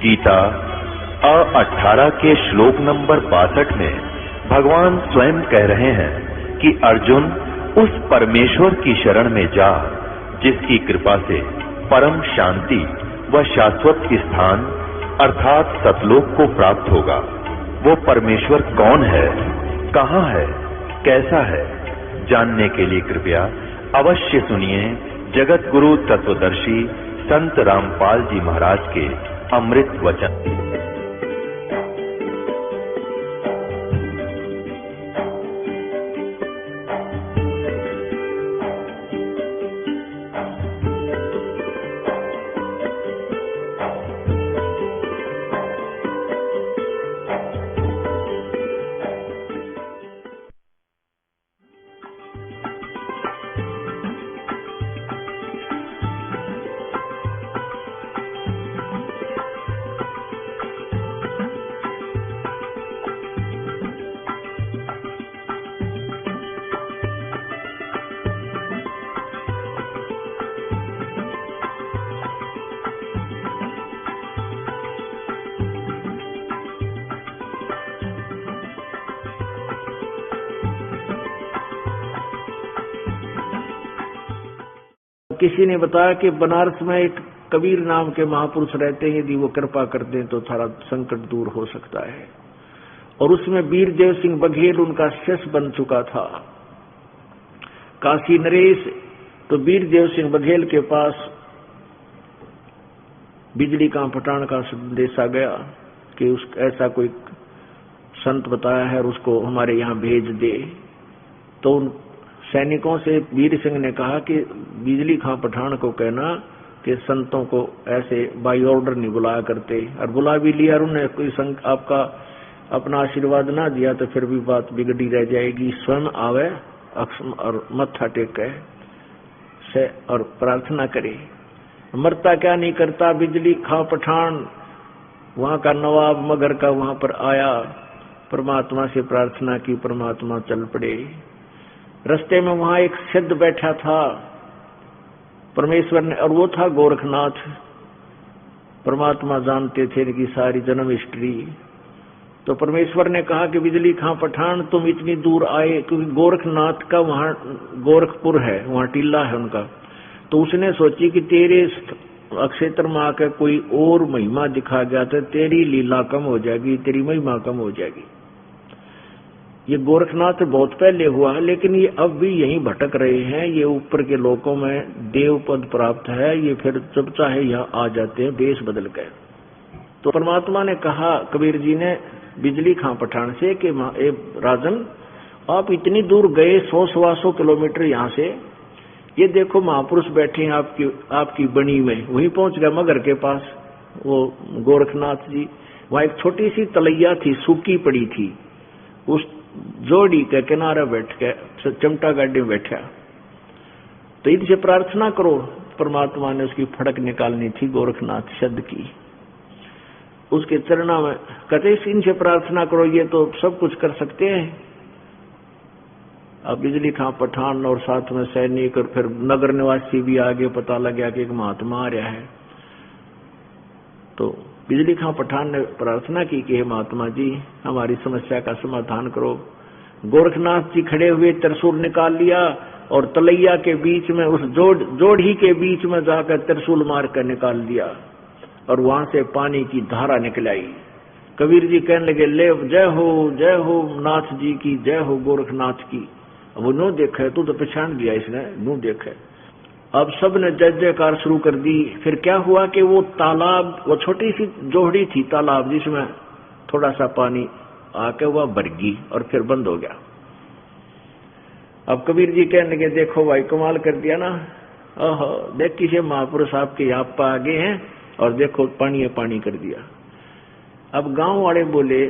गीता 18 के श्लोक नंबर 62 में भगवान स्वयं कह रहे हैं कि अर्जुन उस परमेश्वर की शरण में जा जिसकी कृपा से परम शांति व शाश्वत स्थान अर्थात सतलोक को प्राप्त होगा। वो परमेश्वर कौन है, कहाँ है, कैसा है, जानने के लिए कृपया अवश्य सुनिए जगत गुरु तत्वदर्शी संत रामपाल जी महाराज के अमृत वचन। किसी ने बताया कि बनारस में एक कबीर नाम के महापुरुष रहते हैं, यदि वो कृपा कर दें तो सारा संकट दूर हो सकता है। और उसमें वीरदेव सिंह बघेल उनका शिष्य बन चुका था। काशी नरेश तो वीरदेव सिंह बघेल के पास बिजली का पटान का संदेश आ गया कि उस ऐसा कोई संत बताया है और उसको हमारे यहाँ भेज दे। तो उन सैनिकों से वीर सिंह ने कहा कि बिजली खां पठान को कहना कि संतों को ऐसे बाई ऑर्डर नहीं बुलाया करते, और बुला भी लिया और उन्हें कोई आपका अपना आशीर्वाद ना दिया तो फिर भी बात बिगड़ी रह जाएगी। स्वयं आवे और मत्था टेके से और प्रार्थना करे। मरता क्या नहीं करता। बिजली खां पठान वहां का नवाब मगर का वहां पर आया, परमात्मा से प्रार्थना की, परमात्मा चल पड़े। रास्ते में वहां एक सिद्ध बैठा था परमेश्वर ने, और वो था गोरखनाथ। परमात्मा जानते थे इनकी सारी जन्म हिस्ट्री। तो परमेश्वर ने कहा कि बिजली खां पठान तुम इतनी दूर आए, क्योंकि गोरखनाथ का वहां गोरखपुर है, वहां टीला है उनका। तो उसने सोची कि तेरे क्षेत्र में आकर कोई और महिमा दिखा गया तो तेरी लीला कम हो जाएगी, तेरी महिमा कम हो जाएगी। ये गोरखनाथ बहुत पहले हुआ है, लेकिन ये अब भी यहीं भटक रहे हैं। ये ऊपर के लोकों में देव पद प्राप्त है, ये फिर जब चाहे यहाँ आ जाते हैं वेश बदल कर। तो परमात्मा ने कहा कबीर जी ने बिजली खां पठान से कि राजन आप इतनी दूर गए 100-125 किलोमीटर यहाँ से, ये देखो महापुरुष बैठे हैं आपकी बनी में। वहीं पहुंच गया मगर के पास वो गोरखनाथ जी। वहां एक छोटी सी तलैया थी, सूखी पड़ी थी, उस जोड़ी के किनारे बैठ के चमटा गाड़ी में बैठा। तो इनसे प्रार्थना करो। परमात्मा ने उसकी फड़क निकालनी थी गोरखनाथ शब्द की, उसके चरणों में कहते इनसे प्रार्थना करो, ये तो सब कुछ कर सकते हैं। अब बिजली खां पठान और साथ में सैनिक और फिर नगर निवासी भी आगे पता लग गया कि एक महात्मा आ रहा है। तो बिजली खां पठान ने प्रार्थना की कि हे महात्मा जी हमारी समस्या का समाधान करो। गोरखनाथ जी खड़े हुए त्रिशूल निकाल लिया और तलैया के बीच में उस जोड़ी के बीच में जाकर त्रिशूल मार कर निकाल दिया और वहां से पानी की धारा निकल आई। कबीर जी कहने लगे ले जय हो नाथ जी की, जय हो गोरखनाथ की। अब वो नो देखे, तू तो पहचान लिया इसने, नो देखे। अब सब ने जय जयकार शुरू कर दी। फिर क्या हुआ कि वो तालाब, वो छोटी सी जोहड़ी थी तालाब जिसमें थोड़ा सा पानी आके वह भर गई और फिर बंद हो गया। अब कबीर जी कहने लगे देखो भाई कमाल कर दिया ना, ओहो देख किसी महापुरुष आपके यहाँ पर आगे हैं और देखो पानी कर दिया। अब गांव वाले बोले,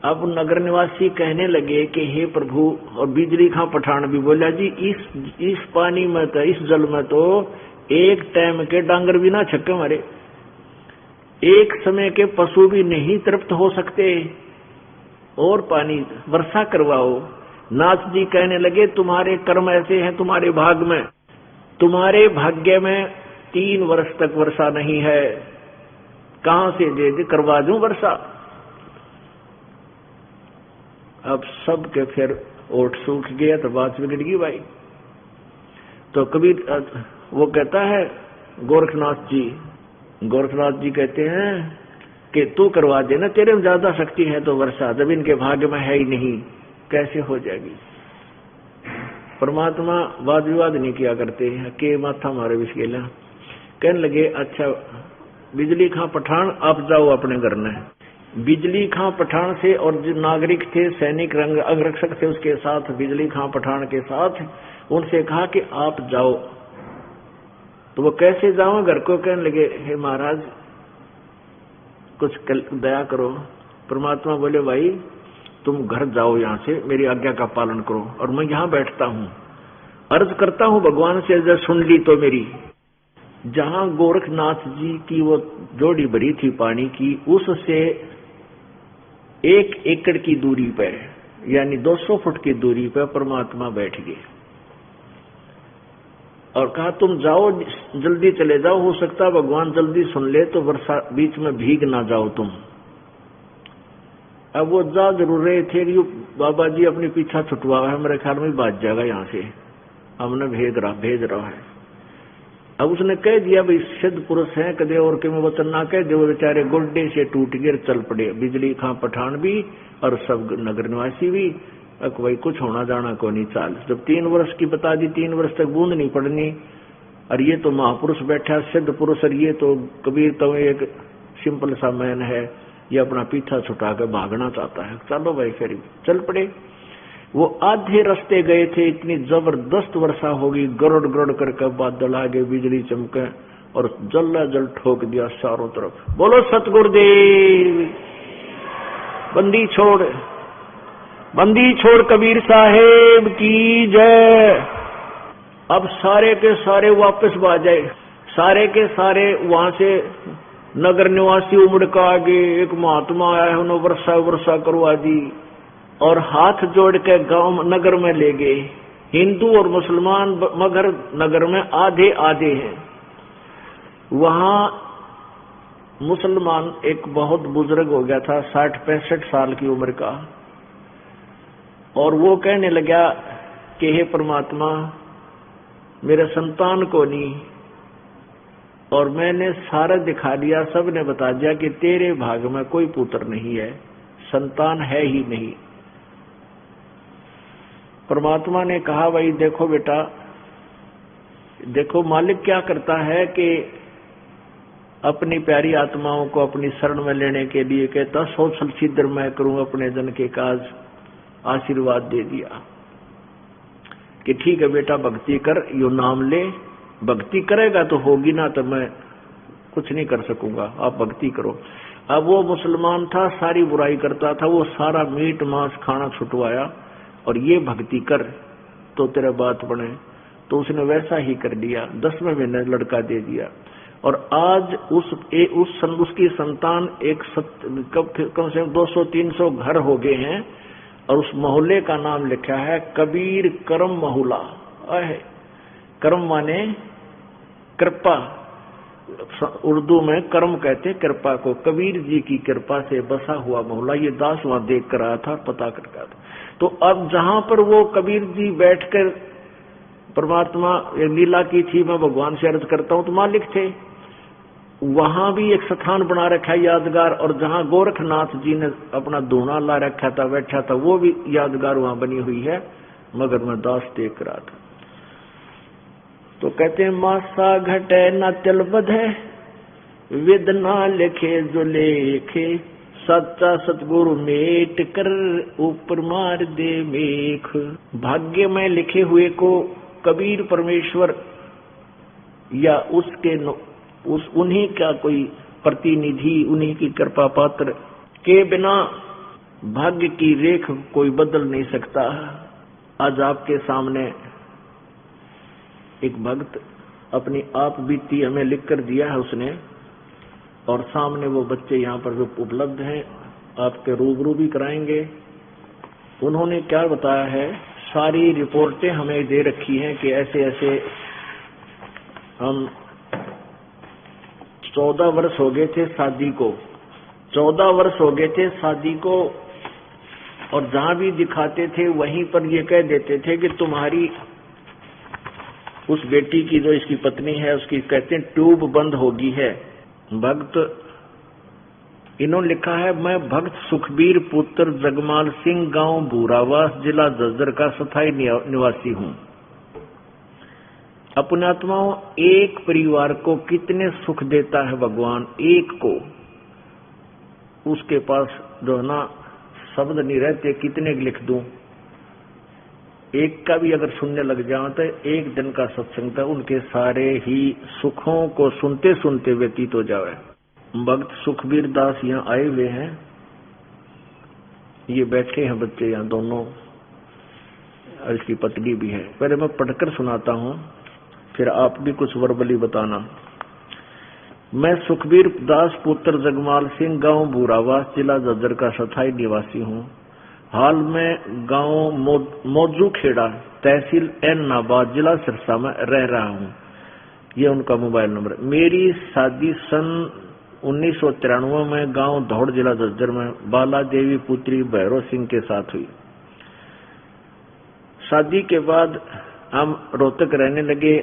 अब नगर निवासी कहने लगे कि हे प्रभु, और बिजली खां पठान भी बोला जी इस पानी में तो, इस जल में तो एक टाइम के डांगर भी ना छक्के मारे, एक समय के पशु भी नहीं तृप्त हो सकते, और पानी वर्षा करवाओ। नाथ जी कहने लगे तुम्हारे कर्म ऐसे हैं, तुम्हारे भाग में, तुम्हारे भाग्य में 3 वर्ष तक वर्षा नहीं है, कहां से दे दे, करवा दूं वर्षा। अब सबके फिर ओठ सूख गया तो बात बिगड़ गई भाई। तो कबीर वो कहता है गोरखनाथ जी कहते हैं कि तू करवा देना, तेरे में ज्यादा शक्ति है तो वर्षा, जब इनके भाग्य में है ही नहीं कैसे हो जाएगी। परमात्मा वाद विवाद नहीं किया करते हैं के माथा मारे विश्केला। कहने लगे अच्छा बिजली खां पठान आप जाओ अपने घर में। बिजली खां पठान से और जो नागरिक थे, सैनिक अंगरक्षक थे उसके साथ, बिजली खां पठान के साथ उनसे कहा कि आप जाओ। तो वो कैसे जाओ घर को। कहने लगे हे महाराज कुछ दया करो। परमात्मा बोले भाई तुम घर जाओ, यहाँ से मेरी आज्ञा का पालन करो और मैं यहाँ बैठता हूँ, अर्ज करता हूँ भगवान से, जब सुन ली तो मेरी। जहाँ गोरखनाथ जी की वो जोड़ी भरी थी पानी की, उससे 1 एकड़ की दूरी पर यानी 200 फुट की दूरी पर परमात्मा बैठ गए और कहा तुम जाओ जल्दी चले जाओ, हो सकता है भगवान जल्दी सुन ले तो वर्षा बीच में भीग ना जाओ तुम। अब वो जा जरूर रहे थे कि बाबा जी अपने पीछा छुटवा है, मेरे ख्याल में बाज जाएगा यहाँ से, हमने भेज रहा है। अब उसने कह दिया भाई सिद्ध पुरुष है, कदे और के में वचन ना कह दे, वो बेचारे गुड्डे से टूट गए चल पड़े। बिजली खां पठान भी और सब नगर निवासी भी। अब भाई कुछ होना जाना को नहीं चाल, जब 3 वर्ष की बता दी 3 वर्ष तक बूंद नहीं पड़नी, और ये तो महापुरुष बैठा सिद्ध पुरुष, और ये तो कबीर तो एक सिंपल सा मैन है, ये अपना पीछा छुटा कर भागना चाहता है। चलो भाई फिर चल पड़े। वो आधे रास्ते गए थे, इतनी जबरदस्त वर्षा होगी, गरुड़ गरुड़ करके बादल आ गए, बिजली चमके और जल्ला जल ठोक दिया चारों तरफ। बोलो सतगुरुदेव। बंदी छोड़ कबीर साहेब की जय। अब सारे के सारे वापस आ जाए, सारे के सारे वहां से नगर निवासी उमड़ का आगे। एक महात्मा आया है, उन्होंने वर्षा करवा दी और हाथ जोड़ के गांव नगर में ले गए। हिंदू और मुसलमान मगर नगर में आधे आधे हैं। वहां मुसलमान एक बहुत बुजुर्ग हो गया था, 60-65 साल की उम्र का, और वो कहने लगा कि हे परमात्मा मेरे संतान को नहीं, और मैंने सारा दिखा दिया, सब ने बता दिया कि तेरे भाग में कोई पुत्र नहीं है, संतान है ही नहीं। परमात्मा ने कहा भाई देखो बेटा, देखो मालिक क्या करता है कि अपनी प्यारी आत्माओं को अपनी शरण में लेने के लिए कहता 100 साल छिद्र मैं करूं अपने जन के काज। आशीर्वाद दे दिया कि ठीक है बेटा भक्ति कर, यो नाम ले, भक्ति करेगा तो होगी, ना तो मैं कुछ नहीं कर सकूंगा, आप भक्ति करो। अब वो मुसलमान था, सारी बुराई करता था, वो सारा मीट मांस खाना छुटवाया और ये भक्ति कर तो तेरा बात बने। तो उसने वैसा ही कर दिया, 10वें महीने लड़का दे दिया। और आज उसकी संतान कम से कम 200-300 घर हो गए हैं, और उस मोहल्ले का नाम लिखा है कबीर करम मोहल्ला। करम माने कृपा, उर्दू में कर्म कहते कृपा को। कबीर जी की कृपा से बसा हुआ मोहल्ला, ये दास वहां देख कर आया था, पता कर आया था। तो अब जहां पर वो कबीर जी बैठकर परमात्मा लीला की थी, मैं भगवान से अर्ज करता हूं, तो मालिक थे, वहां भी एक स्थान बना रखा है यादगार। और जहां गोरखनाथ जी ने अपना धूना ला रखा था, बैठा था, वो भी यादगार वहां बनी हुई है, मगर मैं दास देख रहा था। तो कहते हैं मासा घटे न तिल बधे, विद ना लिखे जो लेखे, सच्चा सतगुरु मेट कर ऊपर मार दे मेख। भाग्य में लिखे हुए को कबीर परमेश्वर या उन्हीं का कोई प्रतिनिधि, उन्हीं की कृपा पात्र के बिना भाग्य की रेख कोई बदल नहीं सकता। आज आपके सामने एक भक्त अपनी आप बीती हमें लिख कर दिया है उसने, और सामने वो बच्चे यहाँ पर जो उपलब्ध हैं आपके रूबरू भी कराएंगे। उन्होंने क्या बताया है, सारी रिपोर्टें हमें दे रखी हैं कि ऐसे ऐसे हम 14 वर्ष हो गए थे शादी को, 14 वर्ष हो गए थे शादी को, और जहां भी दिखाते थे वहीं पर ये कह देते थे कि तुम्हारी उस बेटी की जो इसकी पत्नी है उसकी कहते हैं ट्यूब बंद होगी है। भक्त इन्होंने लिखा है, मैं भक्त सुखबीर पुत्र जगमाल सिंह, गांव भूरावास, जिला झज्जर का स्थायी निवासी हूं। अपने आत्माओं, एक परिवार को कितने सुख देता है भगवान, एक को, उसके पास जो है ना शब्द नहीं रहते, कितने लिख दूं। एक का भी अगर सुनने लग जाओ तो एक दिन का सत्संग था, उनके सारे ही सुखों को सुनते सुनते व्यतीत हो जावे। भक्त सुखबीर दास यहाँ आए हुए हैं, ये बैठे हैं बच्चे यहाँ दोनों, और इसकी पत्नी भी है। पहले मैं पढ़कर सुनाता हूँ, फिर आप भी कुछ वर्बली बताना। मैं सुखबीर दास पुत्र जगमाल सिंह, गांव भूरावास, जिला झज्जर का स्थायी निवासी हूँ। हाल में गांव मौजू खेड़ा, तहसील एन्नाबाद, जिला सिरसा में रह रहा हूँ। ये उनका मोबाइल नंबर। मेरी शादी सन 1993 में गांव धौड़, जिला झज्जर में बाला देवी पुत्री भैरव सिंह के साथ हुई। शादी के बाद हम रोहतक रहने लगे।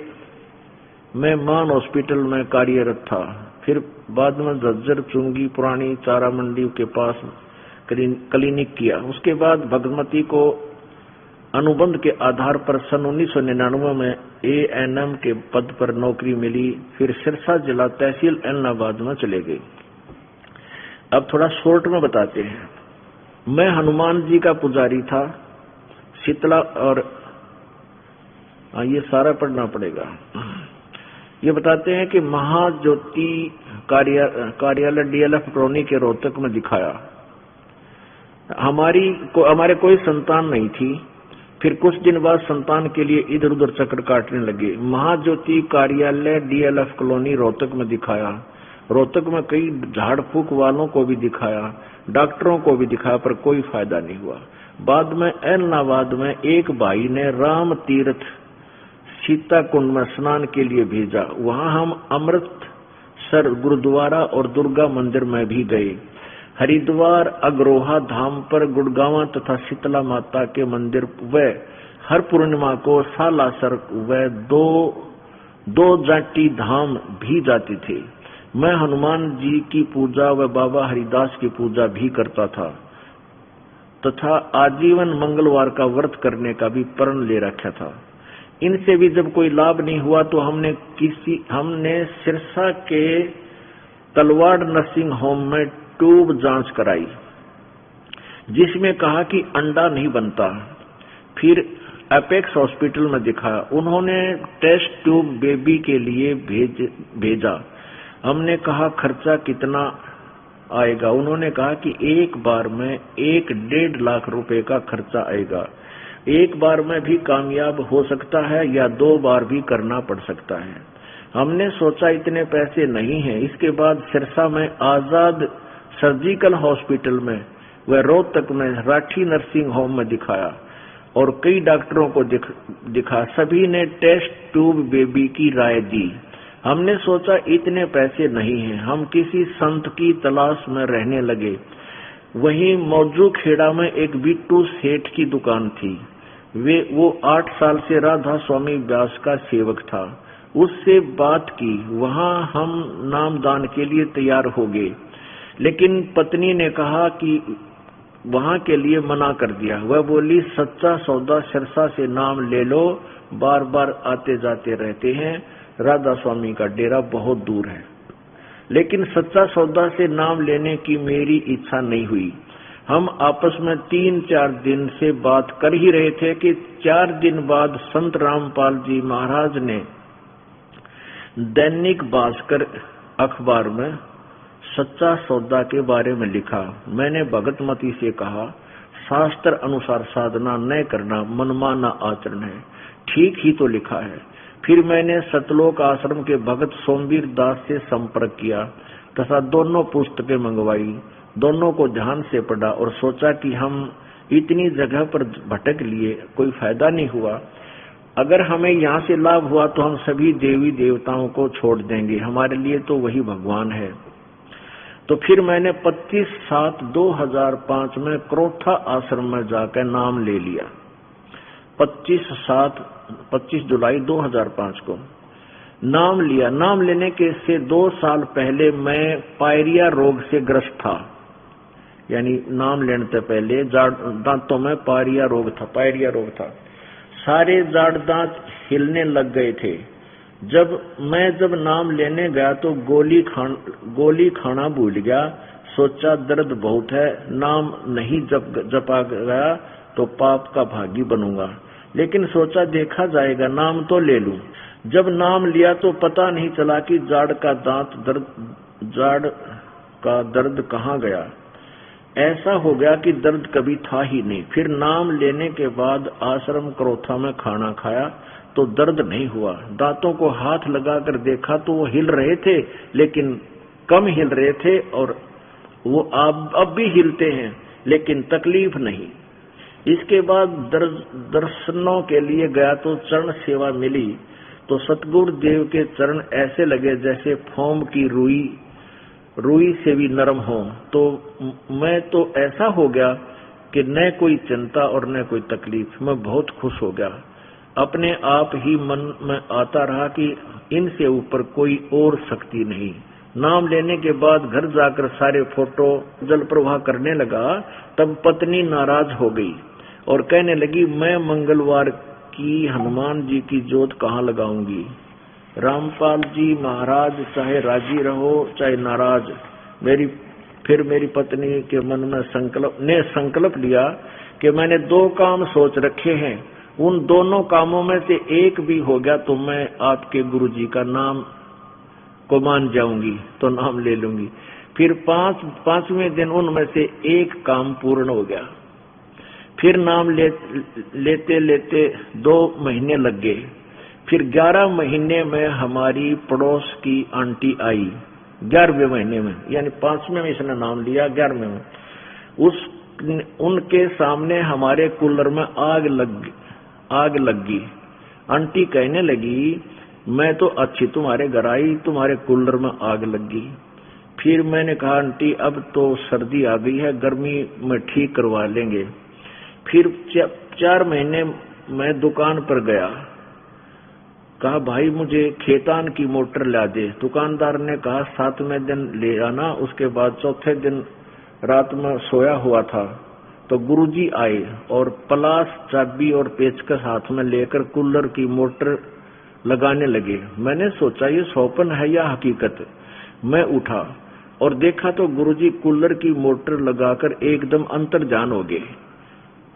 मैं मान हॉस्पिटल में कार्यरत था। फिर बाद में झज्जर चुंगी पुरानी चारा मंडी के पास क्लिनिक किया। उसके बाद भगवती को अनुबंध के आधार पर सन 1999 में ANM के पद पर नौकरी मिली। फिर सिरसा जिला तहसील एलनाबाद में चले गए। अब थोड़ा शॉर्ट में बताते हैं। मैं हनुमान जी का पुजारी था। शीतला और ये सारा पढ़ना पड़ेगा। ये बताते हैं कि महाज्योति कार्यालय DLF कॉलोनी के रोहतक में दिखाया। हमारे कोई संतान नहीं थी। फिर कुछ दिन बाद संतान के लिए इधर उधर चक्कर काटने लगे। महाज्योति कार्यालय DLF कॉलोनी रोहतक में दिखाया। रोहतक में कई झाड़ फूक वालों को भी दिखाया, डॉक्टरों को भी दिखाया, पर कोई फायदा नहीं हुआ। बाद में एलनाबाद में एक भाई ने राम तीर्थ सीता कुंड में स्नान के लिए भेजा। वहां हम अमृतसर गुरुद्वारा और दुर्गा मंदिर में भी गए। हरिद्वार, अग्रोहा धाम पर गुड़गांव तथा शीतला माता के मंदिर व हर पूर्णिमा को सालासर व दो जाटी धाम भी जाते थे। मैं हनुमान जी की पूजा व बाबा हरिदास की पूजा भी करता था तथा आजीवन मंगलवार का व्रत करने का भी प्रण ले रखा था। इनसे भी जब कोई लाभ नहीं हुआ तो हमने सिरसा के तलवाड़ नर्सिंग होम में ट्यूब जांच कराई, जिसमें कहा कि अंडा नहीं बनता। फिर एपेक्स हॉस्पिटल में दिखाया। उन्होंने टेस्ट ट्यूब बेबी के लिए भेजा। हमने कहा खर्चा कितना आएगा। उन्होंने कहा कि एक बार में 1-1.5 लाख रुपए का खर्चा आएगा। एक बार में भी कामयाब हो सकता है या 2 बार भी करना पड़ सकता है। हमने सोचा इतने पैसे नहीं हैं। इसके बाद सिरसा में आजाद सर्जिकल हॉस्पिटल में व रोहतक में राठी नर्सिंग होम में दिखाया और कई डॉक्टरों को दिखा। सभी ने टेस्ट ट्यूब बेबी की राय दी। हमने सोचा इतने पैसे नहीं हैं। हम किसी संत की तलाश में रहने लगे। वहीं मौजू खेड़ा में एक बिट्टू सेठ की दुकान थी। वो 8 साल से राधा स्वामी व्यास का सेवक था। उससे बात की। वहां हम नामदान के लिए तैयार हो गए, लेकिन पत्नी ने कहा कि वहां के लिए मना कर दिया। वह बोली सच्चा सौदा सिरसा से नाम ले लो, बार बार आते जाते रहते हैं। राधा स्वामी का डेरा बहुत दूर है। लेकिन सच्चा सौदा से नाम लेने की मेरी इच्छा नहीं हुई। हम आपस में 3-4 दिन से बात कर ही रहे थे कि 4 दिन बाद संत रामपाल जी महाराज ने दैनिक भास्कर अखबार में सच्चा सौदा के बारे में लिखा। मैंने भगतमती से कहा, शास्त्र अनुसार साधना न करना मनमाना आचरण है। ठीक ही तो लिखा है। फिर मैंने सतलोक आश्रम के भगत सोमवीर दास से संपर्क किया तथा दोनों पुस्तकें मंगवाई। दोनों को ध्यान से पढ़ा और सोचा कि हम इतनी जगह पर भटक लिए, कोई फायदा नहीं हुआ। अगर हमें यहाँ से लाभ हुआ तो हम सभी देवी देवताओं को छोड़ देंगे, हमारे लिए तो वही भगवान है। तो फिर मैंने 25/7/2005 में क्रोथा आश्रम में जाकर नाम ले लिया। 25 जुलाई 2005 को नाम लिया। नाम लेने के से 2 साल पहले मैं पायरिया रोग से ग्रस्त था, यानी नाम लेने से पहले दांतों में पायरिया रोग था। सारे जाड़ दांत हिलने लग गए थे। जब नाम लेने गया तो गोली खाना भूल गया। सोचा दर्द बहुत है, नाम नहीं जपा गया तो पाप का भागी बनूंगा। लेकिन सोचा देखा जाएगा, नाम तो ले लूं। जब नाम लिया तो पता नहीं चला कि जाड़ का दर्द कहाँ गया। ऐसा हो गया कि दर्द कभी था ही नहीं। फिर नाम लेने के बाद आश्रम क्रोथा में खाना खाया तो दर्द नहीं हुआ। दांतों को हाथ लगाकर देखा तो वो हिल रहे थे, लेकिन कम हिल रहे थे, और वो अब भी हिलते हैं, लेकिन तकलीफ नहीं। इसके बाद दर्शनों के लिए गया तो चरण सेवा मिली तो सतगुरु देव के चरण ऐसे लगे जैसे फोम की रुई से भी नरम हो। तो मैं तो ऐसा हो गया कि न कोई चिंता और न कोई तकलीफ। मैं बहुत खुश हो गया। अपने आप ही मन में आता रहा कि इनसे ऊपर कोई और शक्ति नहीं। नाम लेने के बाद घर जाकर सारे फोटो जल प्रवाह करने लगा। तब पत्नी नाराज हो गई और कहने लगी, मैं मंगलवार की हनुमान जी की जोत कहाँ लगाऊंगी। रामपाल जी महाराज चाहे राजी रहो चाहे नाराज। फिर मेरी पत्नी के मन में संकल्प लिया कि मैंने 2 काम सोच रखे हैं, उन दोनों कामों में से एक भी हो गया तो मैं आपके गुरुजी का नाम को मान जाऊंगी, तो नाम ले लूंगी। फिर 5वें दिन उनमें से एक काम पूर्ण हो गया। फिर नाम लेते लेते 2 महीने लग गए। फिर 11 महीने में हमारी पड़ोस की आंटी आई। 11वें महीने में, यानी 5वें में इसने नाम लिया, 11वें में उनके सामने हमारे कूलर में आग लग गई। आंटी कहने लगी, मैं तो अच्छी तुम्हारे घर आई, तुम्हारे कूलर में आग लग गई। फिर मैंने कहा, आंटी अब तो सर्दी आ गई है, गर्मी में ठीक करवा लेंगे। फिर 4 महीने मैं दुकान पर गया, कहा भाई मुझे खेतान की मोटर ला दे। दुकानदार ने कहा 7वें दिन ले आना। उसके बाद 4थे दिन रात में सोया हुआ था तो गुरुजी आए और पलास, चाबी और पेचकस हाथ में लेकर कूलर की मोटर लगाने लगे। मैंने सोचा ये सौपन है या हकीकत। मैं उठा और देखा तो गुरुजी कूलर की मोटर लगाकर एकदम अंतर्जान हो गए।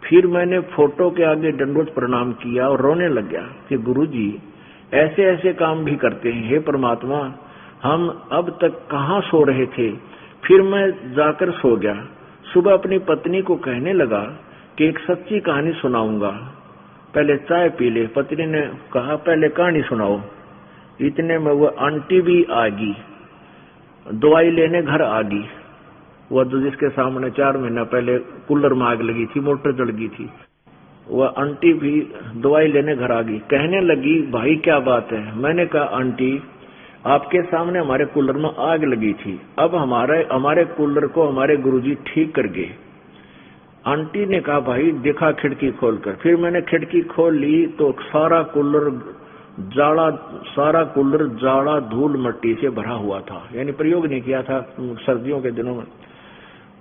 फिर मैंने फोटो के आगे दंडवत प्रणाम किया और रोने लग गया कि गुरुजी ऐसे ऐसे काम भी करते हैं। हे परमात्मा, हम अब तक कहाँ सो रहे थे। फिर मैं जाकर सो गया। सुबह अपनी पत्नी को कहने लगा कि एक सच्ची कहानी सुनाऊंगा, पहले चाय पी ले। पत्नी ने कहा पहले कहानी सुनाओ। इतने में वो आंटी भी आ गई, दवाई लेने घर आ गई। वह तो जिसके सामने 4 महीना पहले कूलर में आग लगी थी, मोटर जल गई थी, वह आंटी भी दवाई लेने घर आ गई। कहने लगी भाई क्या बात है। मैंने कहा आंटी आपके सामने हमारे कूलर में आग लगी थी, अब हमारे कूलर को हमारे गुरुजी ठीक कर गए। आंटी ने कहा भाई देखा खिड़की खोलकर। फिर मैंने खिड़की खोल ली तो सारा कूलर जाड़ा धूल मिट्टी से भरा हुआ था, यानी प्रयोग नहीं किया था सर्दियों के दिनों में।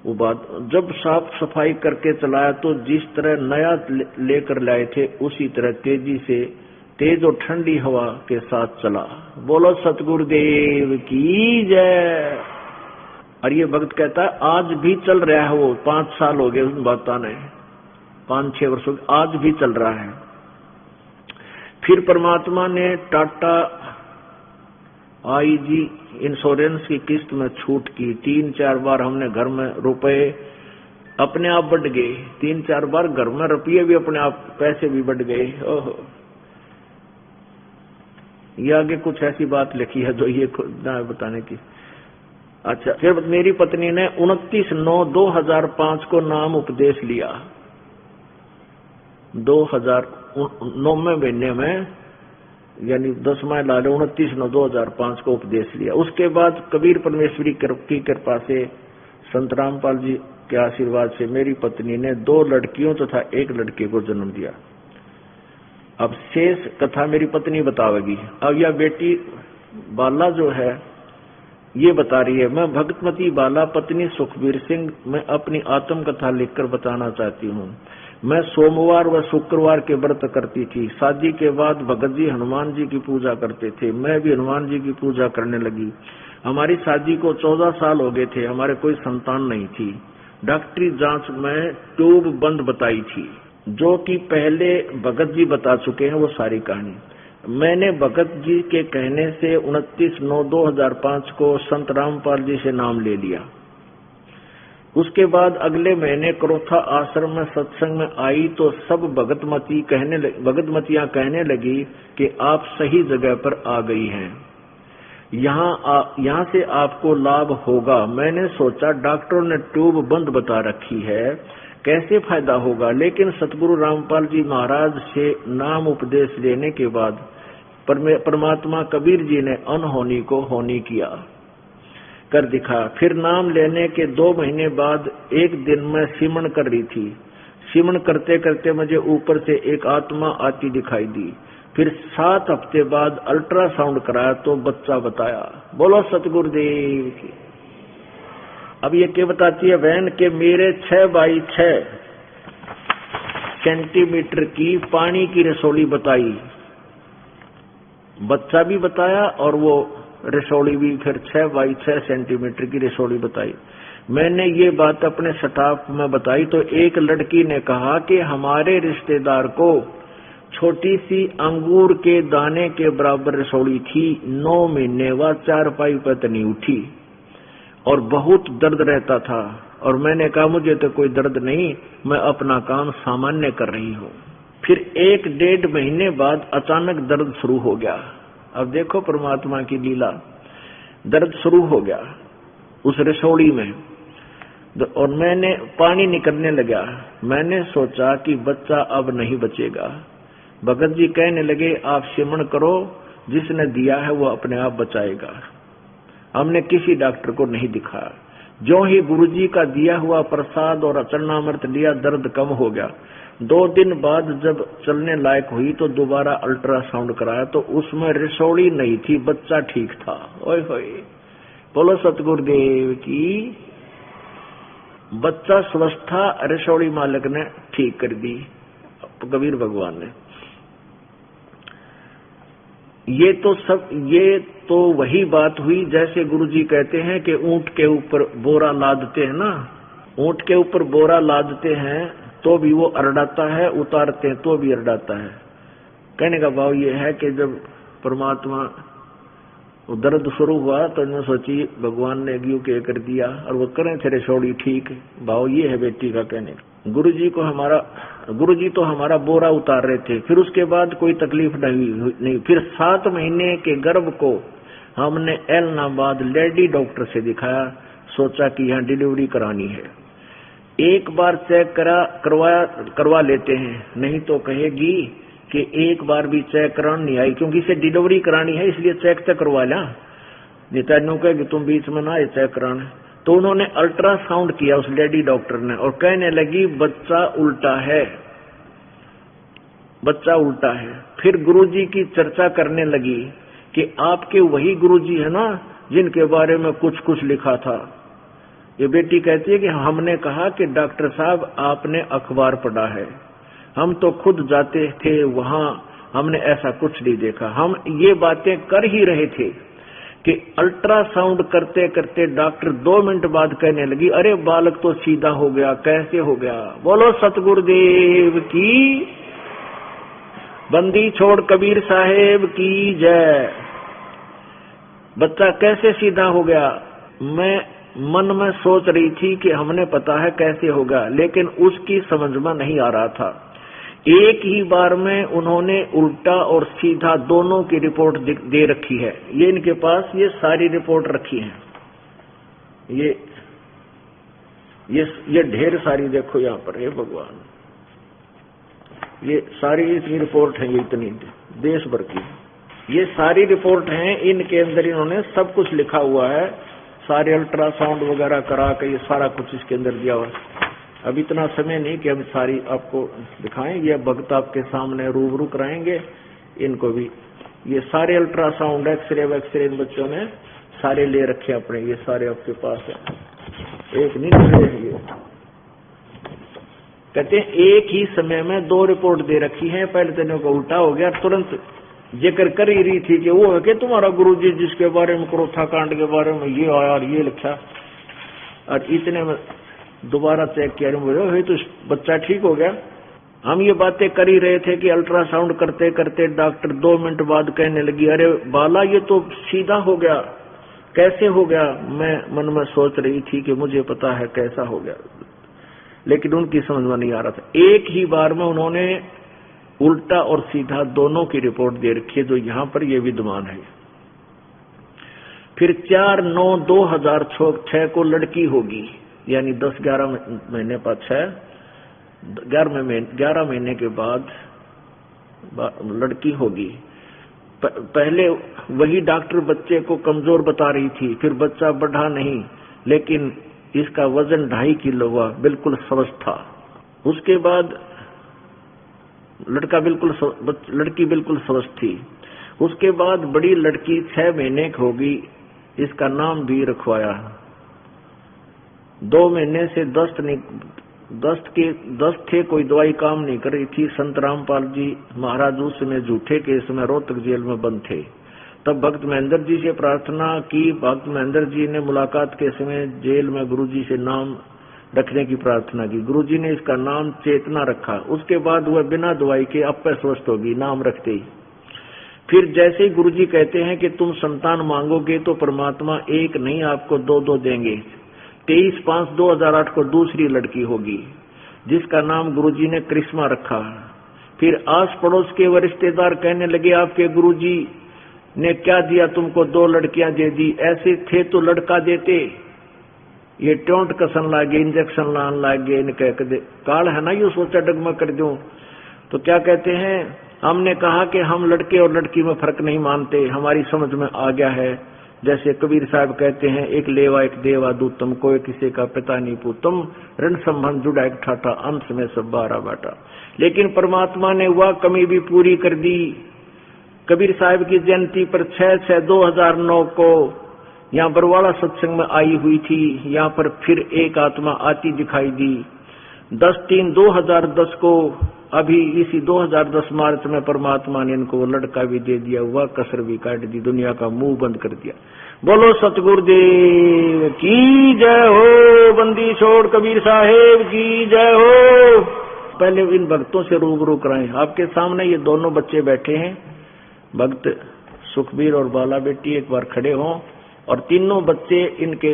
वो बात जब साफ सफाई करके चलाया तो जिस तरह नया लेकर लाए थे उसी तरह तेज और ठंडी हवा के साथ चला। बोलो सतगुरुदेव की जय। और ये भक्त कहता है आज भी चल रहा है, वो 5 साल हो गए उन बात आने, 5-6 वर्षों, आज भी चल रहा है। फिर परमात्मा ने टाटा आईजी इंश्योरेंस की किस्त में छूट की। 3-4 बार हमने घर में रुपए अपने आप बढ़ गए, 3-4 बार घर में रुपये भी अपने आप, पैसे भी बढ़ गए। ओहो, ये आगे कुछ ऐसी बात लिखी है जो ये ना बताने की। अच्छा, फिर मेरी पत्नी ने 29/9/2005 को नाम उपदेश लिया। 2000 9वें महीने में यानी 10वां लाल 29/9/2005 को उपदेश लिया। उसके बाद कबीर परमेश्वरी की कृपा से संत रामपाल जी के आशीर्वाद से मेरी पत्नी ने 2 लड़कियों तथा 1 लड़के को जन्म दिया। अब शेष कथा मेरी पत्नी बतावेगी। अब यह बेटी बाला जो है ये बता रही है, मैं भगतमती बाला पत्नी सुखबीर सिंह मैं अपनी आत्म कथा लिखकर बताना चाहती हूँ। मैं सोमवार व शुक्रवार के व्रत करती थी। शादी के बाद भगत जी हनुमान जी की पूजा करते थे, मैं भी हनुमान जी की पूजा करने लगी। हमारी शादी को 14 साल हो गए थे, हमारे कोई संतान नहीं थी। डॉक्टरी जांच में ट्यूब बंद बताई थी, जो कि पहले भगत जी बता चुके हैं वो सारी कहानी। मैंने भगत जी के कहने से 29/9/2005 को संत रामपाल जी से नाम ले लिया। उसके बाद अगले महीने करोथा आश्रम में सत्संग में आई तो सब भगतमतियां कहने लगी कि आप सही जगह पर आ गई हैं, यहाँ से आपको लाभ होगा। मैंने सोचा डॉक्टरों ने ट्यूब बंद बता रखी है, कैसे फायदा होगा। लेकिन सतगुरु रामपाल जी महाराज से नाम उपदेश लेने के बाद परमात्मा कबीर जी ने अनहोनी को होनी किया कर दिखा। फिर नाम लेने के 2 महीने बाद एक दिन मैं सिमरन कर रही थी। सिमरन करते करते मुझे ऊपर से एक आत्मा आती दिखाई दी। फिर 7 हफ्ते बाद अल्ट्रासाउंड कराया तो बच्चा बताया। बोलो सतगुरुदेव की। अब ये क्या बताती है बहन के मेरे 6x6 सेंटीमीटर की पानी की रसोली बताई, बच्चा भी बताया और वो रसोली भी फिर 6x6 सेंटीमीटर की रसोली बताई। मैंने ये बात अपने स्टाफ में बताई तो एक लड़की ने कहा कि हमारे रिश्तेदार को छोटी सी अंगूर के दाने के बराबर रसोली थी, 9 महीने वह 4 पाई पर नहीं उठी और बहुत दर्द रहता था। और मैंने कहा मुझे तो कोई दर्द नहीं, मैं अपना काम सामान्य कर रही हूँ। फिर 1-1.5 महीने बाद अचानक दर्द शुरू हो गया। अब देखो परमात्मा की लीला, दर्द शुरू हो गया उस रसोड़ी में और मैंने पानी निकलने लगा। मैंने सोचा कि बच्चा अब नहीं बचेगा। भगत जी कहने लगे आप सिमरन करो, जिसने दिया है वो अपने आप बचाएगा। हमने किसी डॉक्टर को नहीं दिखाया। जो ही गुरुजी का दिया हुआ प्रसाद और चरणामृत लिया, दर्द कम हो गया। 2 दिन बाद जब चलने लायक हुई तो दोबारा अल्ट्रासाउंड कराया तो उसमें रसोड़ी नहीं थी, बच्चा ठीक था। ओए होए, बोलो सतगुरुदेव की। बच्चा स्वस्थ था, रसोड़ी मालिक ने ठीक कर दी, कबीर भगवान ने। ये तो वही बात हुई जैसे गुरुजी कहते हैं कि ऊंट के ऊपर बोरा लादते हैं ना, ऊंट के ऊपर बोरा लादते हैं तो भी वो अरडाता है, उतारते हैं तो भी अरडाता है। कहने का भाव ये है कि जब परमात्मा दर्द शुरू हुआ तो उन्होंने सोची भगवान ने गियो के कर दिया और वो करें थे रसोड़ी ठीक। भाव ये है बेटी का कहने। गुरुजी तो हमारा बोरा उतार रहे थे, फिर उसके बाद कोई तकलीफ नहीं। फिर 7 महीने के गर्भ को हमने एलनाबाद लेडी डॉक्टर से दिखाया, सोचा कि यहाँ डिलीवरी करानी है। एक बार चेक करवा लेते हैं, नहीं तो कहेगी कि एक बार भी चेक करानी नहीं आई, क्योंकि इसे डिलीवरी करानी है इसलिए चेक तक करवा लिया। नेता कहेगी तुम बीच में ना ये चेक कराना। तो उन्होंने अल्ट्रासाउंड किया उस लेडी डॉक्टर ने और कहने लगी बच्चा उल्टा है, बच्चा उल्टा है। फिर गुरुजी की चर्चा करने लगी कि आपके वही गुरुजी है ना जिनके बारे में कुछ लिखा था। ये बेटी कहती है कि हमने कहा कि डॉक्टर साहब आपने अखबार पढ़ा है, हम तो खुद जाते थे वहां, हमने ऐसा कुछ नहीं देखा। हम ये बातें कर ही रहे थे कि अल्ट्रासाउंड करते करते डॉक्टर 2 मिनट बाद कहने लगी अरे बालक तो सीधा हो गया, कैसे हो गया। बोलो सतगुरुदेव की। बंदी छोड़ कबीर साहेब की जय। बच्चा कैसे सीधा हो गया। मैं मन में सोच रही थी कि हमने पता है कैसे होगा, लेकिन उसकी समझ में नहीं आ रहा था। एक ही बार में उन्होंने उल्टा और सीधा दोनों की रिपोर्ट दे रखी है। ये इनके पास ये सारी रिपोर्ट रखी है, ये ढेर सारी देखो यहाँ पर। हे भगवान, ये सारी इतनी रिपोर्ट है, ये इतनी देश भर की ये सारी रिपोर्ट हैं। इनके अंदर इन्होंने सब कुछ लिखा हुआ है, सारे अल्ट्रासाउंड वगैरह करा के ये सारा कुछ इसके अंदर दिया हुआ है। अब इतना समय नहीं कि हम सारी आपको दिखाएं, ये भक्त आपके सामने रूबरू कराएंगे इनको भी। ये सारे अल्ट्रासाउंड एक्सरे वैक्सरे इन बच्चों ने सारे ले रखे अपने, ये सारे आपके पास है, एक नहीं ये कहते हैं एक ही समय में 2 रिपोर्ट दे रखी है। पहले तेने को उल्टा हो गया, तुरंत जिक्र कर ही रही थी कि वो है कि तुम्हारा गुरुजी जिसके बारे में क्रोथा कांड के बारे में ये आया और ये लिखा, और इतने में दोबारा चेक किया, बोले तो बच्चा ठीक हो गया। हम ये बातें कर ही रहे थे कि अल्ट्रासाउंड करते करते डॉक्टर 2 मिनट बाद कहने लगी, अरे बाला ये तो सीधा हो गया, कैसे हो गया? मैं मन में सोच रही थी कि मुझे पता है कैसा हो गया, लेकिन उनकी समझ में नहीं आ रहा था। एक ही बार में उन्होंने उल्टा और सीधा दोनों की रिपोर्ट दे रखी है, जो यहां पर ये विद्यमान है। फिर 4/9/2006 को लड़की होगी, यानी 10-11 महीने बाद 11 महीने के बाद लड़की होगी। पहले वही डॉक्टर बच्चे को कमजोर बता रही थी, फिर बच्चा बढ़ा नहीं, लेकिन इसका वजन 2.5 किलो हुआ, बिल्कुल स्वस्थ था। उसके बाद लड़की बिल्कुल स्वस्थ थी। उसके बाद बड़ी लड़की 6 महीने की होगी, इसका नाम भी रखवाया। 2 महीने से दस्त थे, कोई दवाई काम नहीं कर रही थी। संत रामपाल जी महाराज उस समय झूठे केस में रोहतक जेल में बंद थे। तब भक्त महेंद्र जी से प्रार्थना की। भक्त महेंद्र जी ने मुलाकात के समय जेल में गुरुजी से नाम रखने की प्रार्थना की। गुरुजी ने इसका नाम चेतना रखा। उसके बाद वह बिना दवाई के अपे स्वस्थ होगी, नाम रखते ही। फिर जैसे ही गुरुजी कहते हैं कि तुम संतान मांगोगे तो परमात्मा एक नहीं आपको 2 देंगे। 23/5/2008 को दूसरी लड़की होगी, जिसका नाम गुरुजी ने करिश्मा रखा। फिर आस पड़ोस के रिश्तेदार कहने लगे, आपके गुरुजी ने क्या दिया तुमको, 2 लड़कियां दे दी, ऐसे थे तो लड़का देते। ये टोंट कसन लागे, इंजेक्शन लान लागे, इनके काल है ना, ये सोचा डगमग कर दूं। तो क्या कहते हैं, हमने कहा कि हम लड़के और लड़की में फर्क नहीं मानते, हमारी समझ में आ गया है। जैसे कबीर साहब कहते हैं, एक लेवा एक देवा दूतम, कोई किसी का पिता नहीं पूतम, ऋण संबंध जुड़ा एक ठाठा, अंश में सब 12 बाटा। लेकिन परमात्मा ने वह कमी भी पूरी कर दी। कबीर साहब की जयंती पर 6/6/2009 को यहाँ बरवाड़ा सत्संग में आई हुई थी। यहाँ पर फिर एक आत्मा आती दिखाई दी। 10/3/2010 को, अभी इसी 2010 मार्च में परमात्मा ने इनको लड़का भी दे दिया, वह कसर भी काट दी, दुनिया का मुंह बंद कर दिया। बोलो सतगुरुदेव की जय हो, बंदी छोड़ कबीर साहेब की जय हो। पहले इन भक्तों से रूबरू कराएं। आपके सामने ये दोनों बच्चे बैठे हैं, भक्त सुखबीर और बाला बेटी, एक बार खड़े हों। और तीनों बच्चे इनके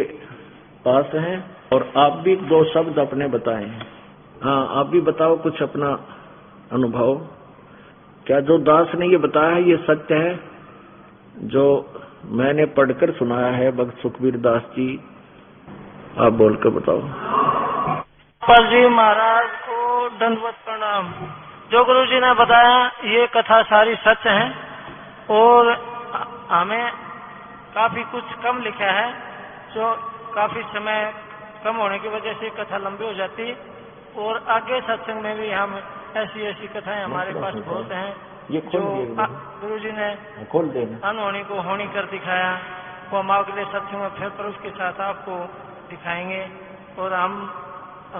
पास हैं, और आप भी 2 शब्द अपने बताएं। हाँ, आप भी बताओ कुछ अपना अनुभव। क्या जो दास ने ये बताया है ये सत्य है, जो मैंने पढ़कर सुनाया है भक्त सुखबीर दास जी? आप बोलकर बताओ। पाल जी महाराज को दंडवत प्रणाम। जो गुरु जी ने बताया ये कथा सारी सच है, और हमें काफी कुछ कम लिखा है, जो काफी समय कम होने की वजह से कथा लंबी हो जाती। और आगे सत्संग में भी हम ऐसी कथाएं हमारे पास बहुत हैं, जो गुरु जी ने अनहोनी को होनी कर दिखाया, वो हम अगले सत्संग में फिर पर उसके साथ आपको दिखाएंगे। और हम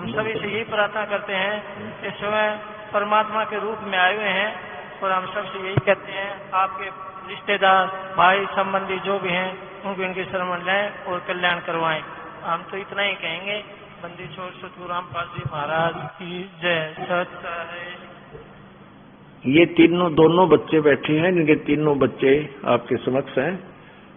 सभी से यही प्रार्थना करते हैं, इस समय परमात्मा के रूप में आए हुए हैं, और हम सबसे यही कहते हैं, आपके रिश्तेदार भाई संबंधी जो भी हैं उनको इनकी शरण लें और कल्याण करवाएं। हम तो इतना ही कहेंगे। बंदी छोड़ सतगुरु रामपाल जी महाराज की जय। सत्य है। ये दोनों बच्चे बैठे हैं, इनके तीनों बच्चे आपके समक्ष हैं।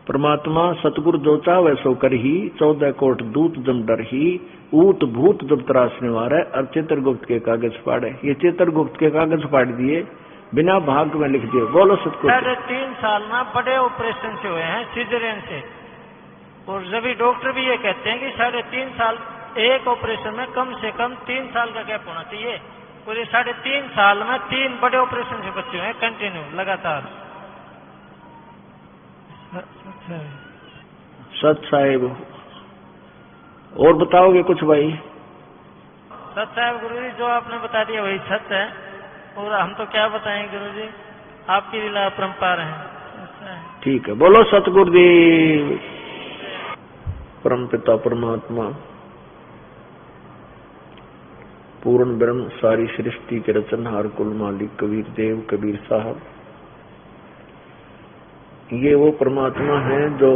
परमात्मा सतगुरु जो चाहे सो कर ही, 14 कोट दूत जम डर ही, ऊत भूत जब त्रासने वारा, और चित्रगुप्त के कागज फाड़े। ये चित्रगुप्त के कागज फाड़ दिए, बिना भाग में लिख दिए। बोलो सतगुरु। 3.5 साल में बड़े ऑपरेशन से हुए हैं, सिजरियन से। और सभी डॉक्टर भी ये कहते हैं कि 3.5 साल एक ऑपरेशन में कम से कम 3 साल का गैप होना चाहिए। पूरे 3.5 साल में 3 बड़े ऑपरेशन से बचे हुए हैं कंटिन्यू लगातार। सच साहेब। और बताओगे कुछ भाई? सच साहब गुरुजी जो आपने बता दिया वही सच है, और हम तो क्या बताएं गुरुजी, आपकी लीला अपरंपार है। ठीक है, बोलो सतगुरुदेव। परम पिता परमात्मा पूर्ण ब्रह्म सारी सृष्टि के रचनहार कुल मालिक कबीर देव कबीर साहब, ये वो परमात्मा है जो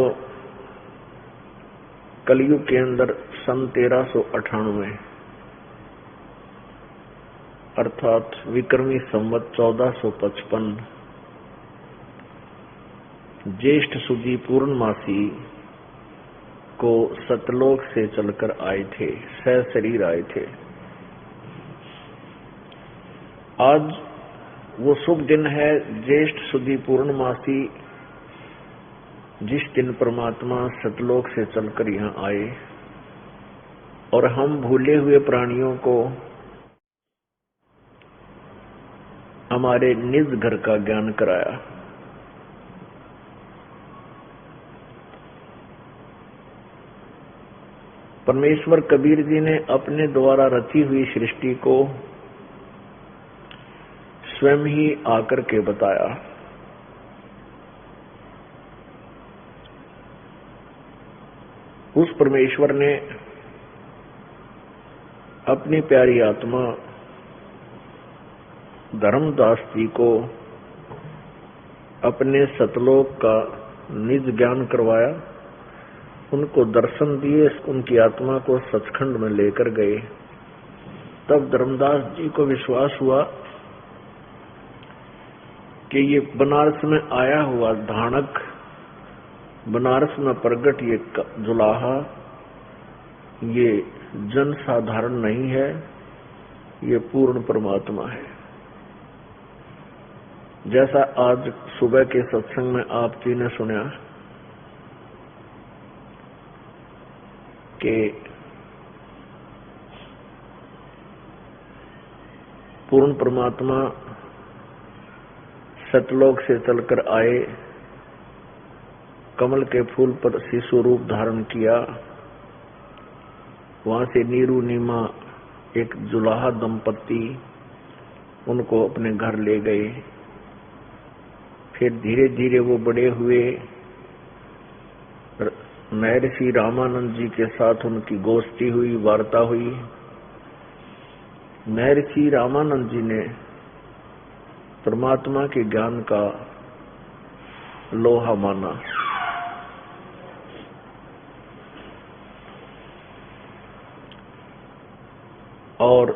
कलयुग के अंदर सन 1398 अर्थात विक्रमी संवत 1455 ज्येष्ठ सुदी पूर्णमासी को सतलोक से चलकर आए थे, सशरीर आए थे। आज वो शुभ दिन है, ज्येष्ठ सुदी पूर्णमासी, जिस दिन परमात्मा सतलोक से चलकर यहाँ आए और हम भूले हुए प्राणियों को हमारे निज घर का ज्ञान कराया। परमेश्वर कबीर जी ने अपने द्वारा रची हुई सृष्टि को स्वयं ही आकर के बताया। उस परमेश्वर ने अपनी प्यारी आत्मा धर्मदास जी को अपने सतलोक का निज ज्ञान करवाया, उनको दर्शन दिए, उनकी आत्मा को सचखंड में लेकर गए। तब धर्मदास जी को विश्वास हुआ कि ये बनारस में आया हुआ धानक, बनारस में प्रगट ये जुलाहा, ये जन साधारण नहीं है, ये पूर्ण परमात्मा है। जैसा आज सुबह के सत्संग में आप जी ने सुना कि पूर्ण परमात्मा सतलोक से चलकर आए, कमल के फूल पर शिशु रूप धारण किया, वहां से नीरू नीमा एक जुलाहा दंपत्ति उनको अपने घर ले गए। फिर धीरे धीरे वो बड़े हुए, महर्षि रामानंद जी के साथ उनकी गोष्ठी हुई, वार्ता हुई। महर्षि रामानंद जी ने परमात्मा के ज्ञान का लोहा माना। और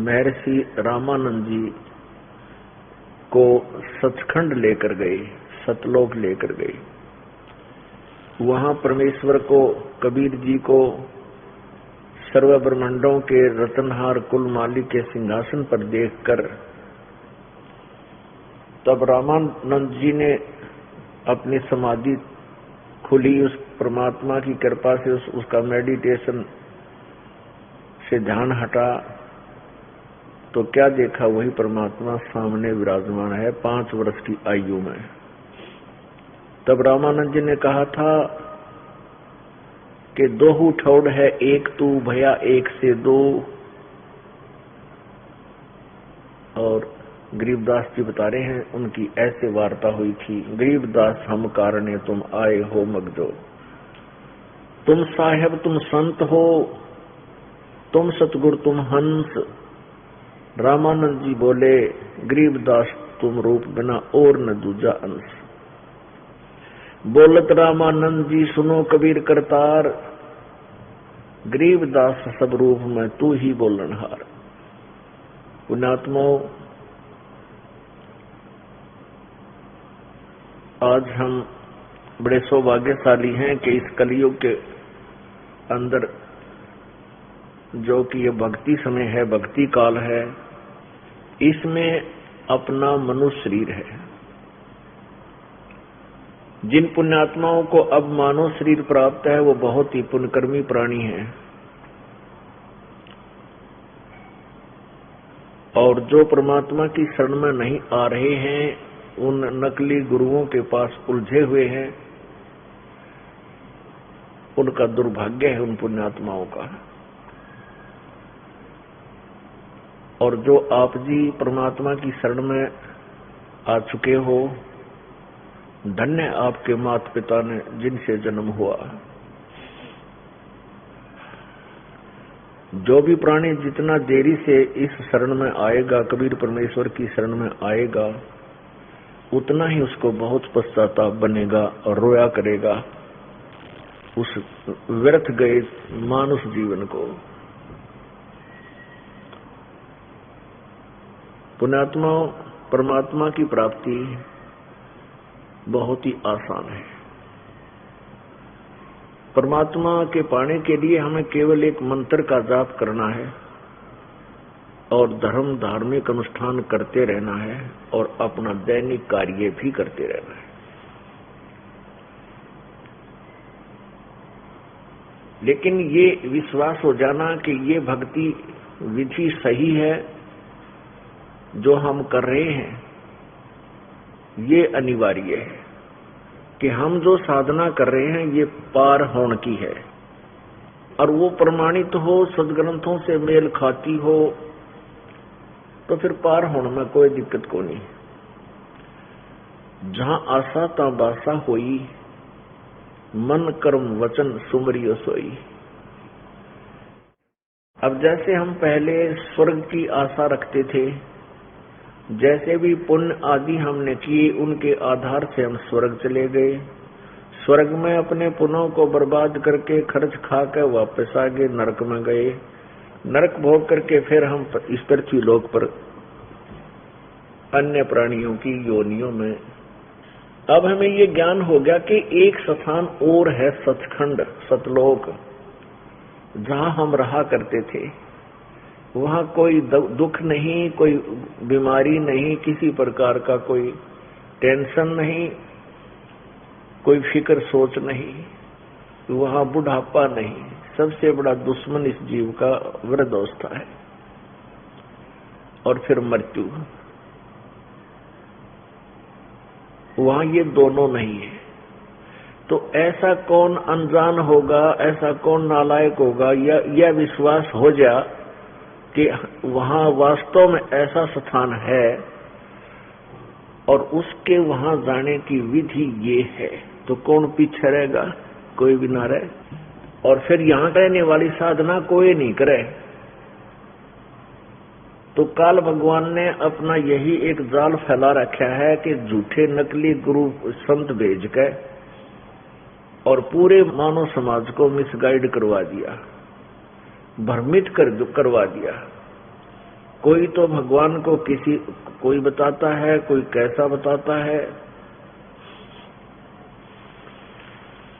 महर्षि रामानंद जी को सचखंड लेकर गए, सतलोक लेकर गए। वहां परमेश्वर को, कबीर जी को सर्व ब्रह्मांडों के रतनहार कुल मालिक के सिंहासन पर देखकर तब रामानंद जी ने अपनी समाधि खुली। उस परमात्मा की कृपा से उसका मेडिटेशन से ध्यान हटा तो क्या देखा, वही परमात्मा सामने विराजमान है 5 वर्ष की आयु में। तब रामानंद जी ने कहा था कि 2 ठौड़ है एक तू भया एक से 2। और गरीबदास जी बता रहे हैं उनकी ऐसे वार्ता हुई थी। गरीबदास हम कारणे तुम आए हो मगजो, तुम साहेब तुम संत हो, तुम सतगुरु तुम हंस। रामानंद जी बोले गरीबदास तुम रूप बिना और न दूजा अंश। बोलत रामानंद जी सुनो कबीर करतार, गरीबदास सब रूप में तू ही बोलनहार। पुण्यात्मो, आज हम बड़े सौभाग्यशाली हैं कि इस कलयुग के अंदर जो कि ये भक्ति समय है, भक्ति काल है, इसमें अपना मनुष्य शरीर है। जिन पुण्यात्माओं को अब मानव शरीर प्राप्त है वो बहुत ही पुण्यकर्मी प्राणी हैं। और जो परमात्मा की शरण में नहीं आ रहे हैं, उन नकली गुरुओं के पास उलझे हुए हैं, उनका दुर्भाग्य है उन पुण्यात्माओं का। और जो आप जी परमात्मा की शरण में आ चुके हो, धन्य आपके माता पिता ने जिनसे जन्म हुआ। जो भी प्राणी जितना देरी से इस शरण में आएगा, कबीर परमेश्वर की शरण में आएगा, उतना ही उसको बहुत पश्चाताप बनेगा और रोया करेगा उस व्यर्थ गए मानुष जीवन को। पुण्यात्मा, परमात्मा की प्राप्ति बहुत ही आसान है। परमात्मा के पाने के लिए हमें केवल एक मंत्र का जाप करना है और धर्म धार्मिक अनुष्ठान करते रहना है और अपना दैनिक कार्य भी करते रहना है। लेकिन ये विश्वास हो जाना कि ये भक्ति विधि सही है जो हम कर रहे हैं, ये अनिवार्य है कि हम जो साधना कर रहे हैं ये पार होने की है और वो प्रमाणित हो, सदग्रंथों से मेल खाती हो, तो फिर पार होने में कोई दिक्कत को नहीं। जहां आशा ता बासा होई, मन कर्म वचन सुमरियो सोई। अब जैसे हम पहले स्वर्ग की आशा रखते थे, जैसे भी पुण्य आदि हमने किए उनके आधार से हम स्वर्ग चले गए, स्वर्ग में अपने पुण्यों को बर्बाद करके खर्च खा कर वापस आ गए, नरक में गए, नरक भोग करके फिर हम इस पृथ्वी लोक पर अन्य प्राणियों की योनियों में। अब हमें ये ज्ञान हो गया कि एक स्थान और है, सचखंड सतलोक, जहां हम रहा करते थे। वहां कोई दुख नहीं, कोई बीमारी नहीं, किसी प्रकार का कोई टेंशन नहीं, कोई फिक्र सोच नहीं, वहां बुढ़ापा नहीं। सबसे बड़ा दुश्मन इस जीव का वृद्धावस्था है और फिर मृत्यु। वहां ये दोनों नहीं है। तो ऐसा कौन अनजान होगा, ऐसा कौन नालायक होगा, यह विश्वास हो जा कि वहां वास्तव में ऐसा स्थान है और उसके वहां जाने की विधि ये है, तो कौन पीछे रहेगा? कोई भी ना रहे। और फिर यहां रहने वाली साधना कोई नहीं करे। तो काल भगवान ने अपना यही एक जाल फैला रखा है कि झूठे नकली गुरु संत भेज के और पूरे मानव समाज को मिसगाइड करवा दिया, भ्रमित करवा दिया। कोई तो भगवान को कोई बताता है, कोई कैसा बताता है,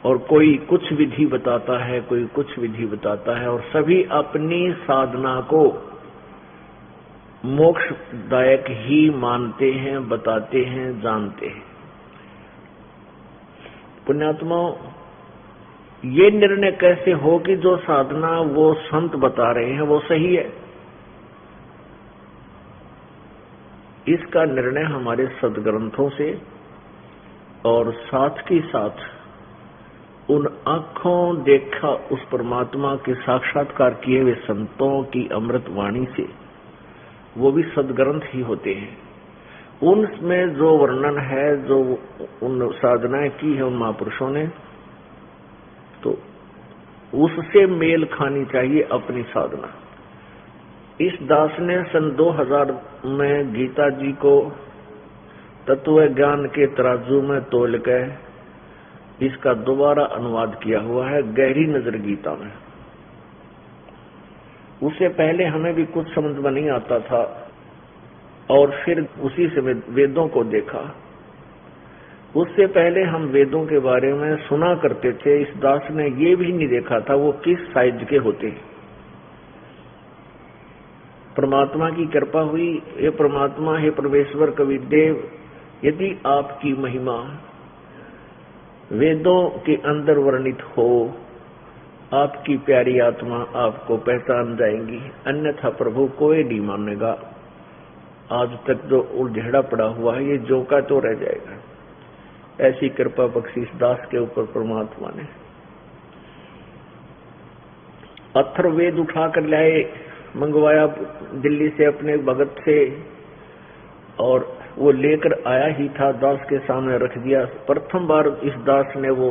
और कोई कुछ विधि बताता है, कोई कुछ विधि बताता है, और सभी अपनी साधना को मोक्षदायक ही मानते हैं, बताते हैं, जानते हैं। पुण्यात्माओं, ये निर्णय कैसे हो कि जो साधना वो संत बता रहे हैं वो सही है? इसका निर्णय हमारे सदग्रंथों से और साथ के साथ उन आंखों देखा उस परमात्मा के साक्षात्कार किए हुए संतों की अमृत वाणी से, वो भी सदग्रंथ ही होते हैं। उनमें जो वर्णन है, जो उन साधनाएं की है उन महापुरुषों ने, तो उससे मेल खानी चाहिए अपनी साधना। इस दास ने सन 2000 में गीता जी को तत्व ज्ञान के तराजू में तोल के इसका दोबारा अनुवाद किया हुआ है गहरी नजर गीता में। उससे पहले हमें भी कुछ समझ में नहीं आता था और फिर उसी से वेदों को देखा। उससे पहले हम वेदों के बारे में सुना करते थे। इस दास ने ये भी नहीं देखा था वो किस साइज के होते हैं। परमात्मा की कृपा हुई, हे परमात्मा, हे परमेश्वर कबीरदेव, यदि आपकी महिमा वेदों के अंदर वर्णित हो, आपकी प्यारी आत्मा आपको पहचान जाएंगी, अन्यथा प्रभु कोई नहीं मानेगा। आज तक जो उलझेड़ा पड़ा हुआ है ये जो का तो रह जाएगा। ऐसी कृपा बख्शी इस दास के ऊपर परमात्मा ने। अथर्ववेद उठा कर लाए, मंगवाया दिल्ली से अपने भगत से, और वो लेकर आया ही था, दास के सामने रख दिया। प्रथम बार इस दास ने वो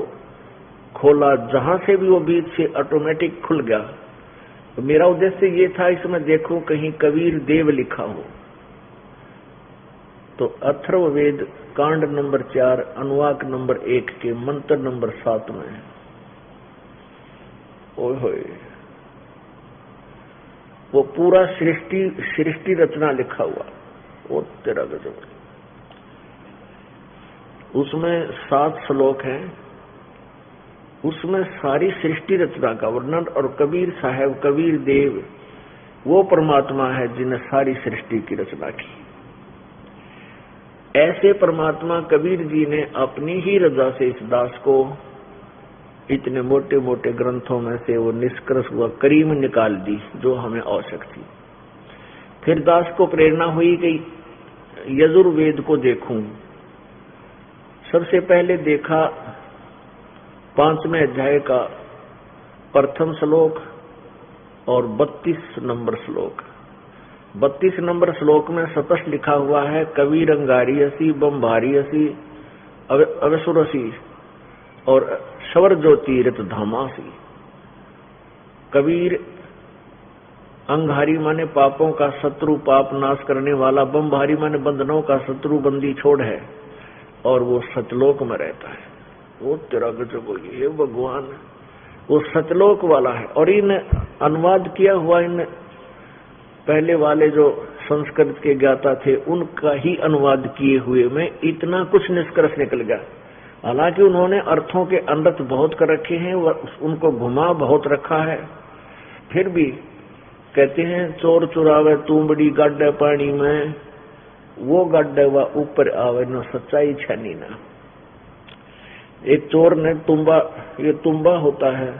खोला, जहां से भी वो बीच से ऑटोमेटिक खुल गया। तो मेरा उद्देश्य ये था इसमें देखो कहीं कबीर देव लिखा हो। तो अथर्ववेद कांड नंबर 4 अनुवाक नंबर 1 के मंत्र नंबर 7 में, ओए होए, वो पूरा सृष्टि रचना लिखा हुआ। वो तेरा गजब। उसमें 7 श्लोक हैं, उसमें सारी सृष्टि रचना का वर्णन। और कबीर साहब, कबीर देव वो परमात्मा है जिन्हें सारी सृष्टि की रचना की। ऐसे परमात्मा कबीर जी ने अपनी ही रजा से इस दास को इतने मोटे मोटे ग्रंथों में से वो निष्कर्ष हुआ करीम निकाल दी जो हमें आवश्यक थी। फिर दास को प्रेरणा हुई कि यजुर्वेद को देखूं। सबसे पहले देखा 5वें अध्याय का प्रथम श्लोक और 32 नंबर श्लोक। 32 नंबर श्लोक में स्पष्ट लिखा हुआ है, कबीर अंगारियसी बम्भारियसी अवसुरसी और शवर ज्योति रित धामासी। कबीर अंगारी माने पापों का शत्रु, पाप नाश करने वाला। बम्भारी माने बंधनों का शत्रु, बंदी छोड़ है, और वो सतलोक में रहता है। वो तेरा गजब हो, ये भगवान वो सतलोक वाला है। और इन अनुवाद किया हुआ, इन पहले वाले जो संस्कृत के ज्ञाता थे उनका ही अनुवाद किए हुए में इतना कुछ निष्कर्ष निकल गया। हालांकि उन्होंने अर्थों के अनर्थ बहुत कर रखे हैं, उनको घुमा बहुत रखा है, फिर भी कहते हैं चोर चुरावे तुमबड़ी गाड्डे पानी में, वो गाड्डे व ऊपर आवे न सच्चाई छनी ना। एक चोर ने तुम्बा, ये तुम्बा होता है,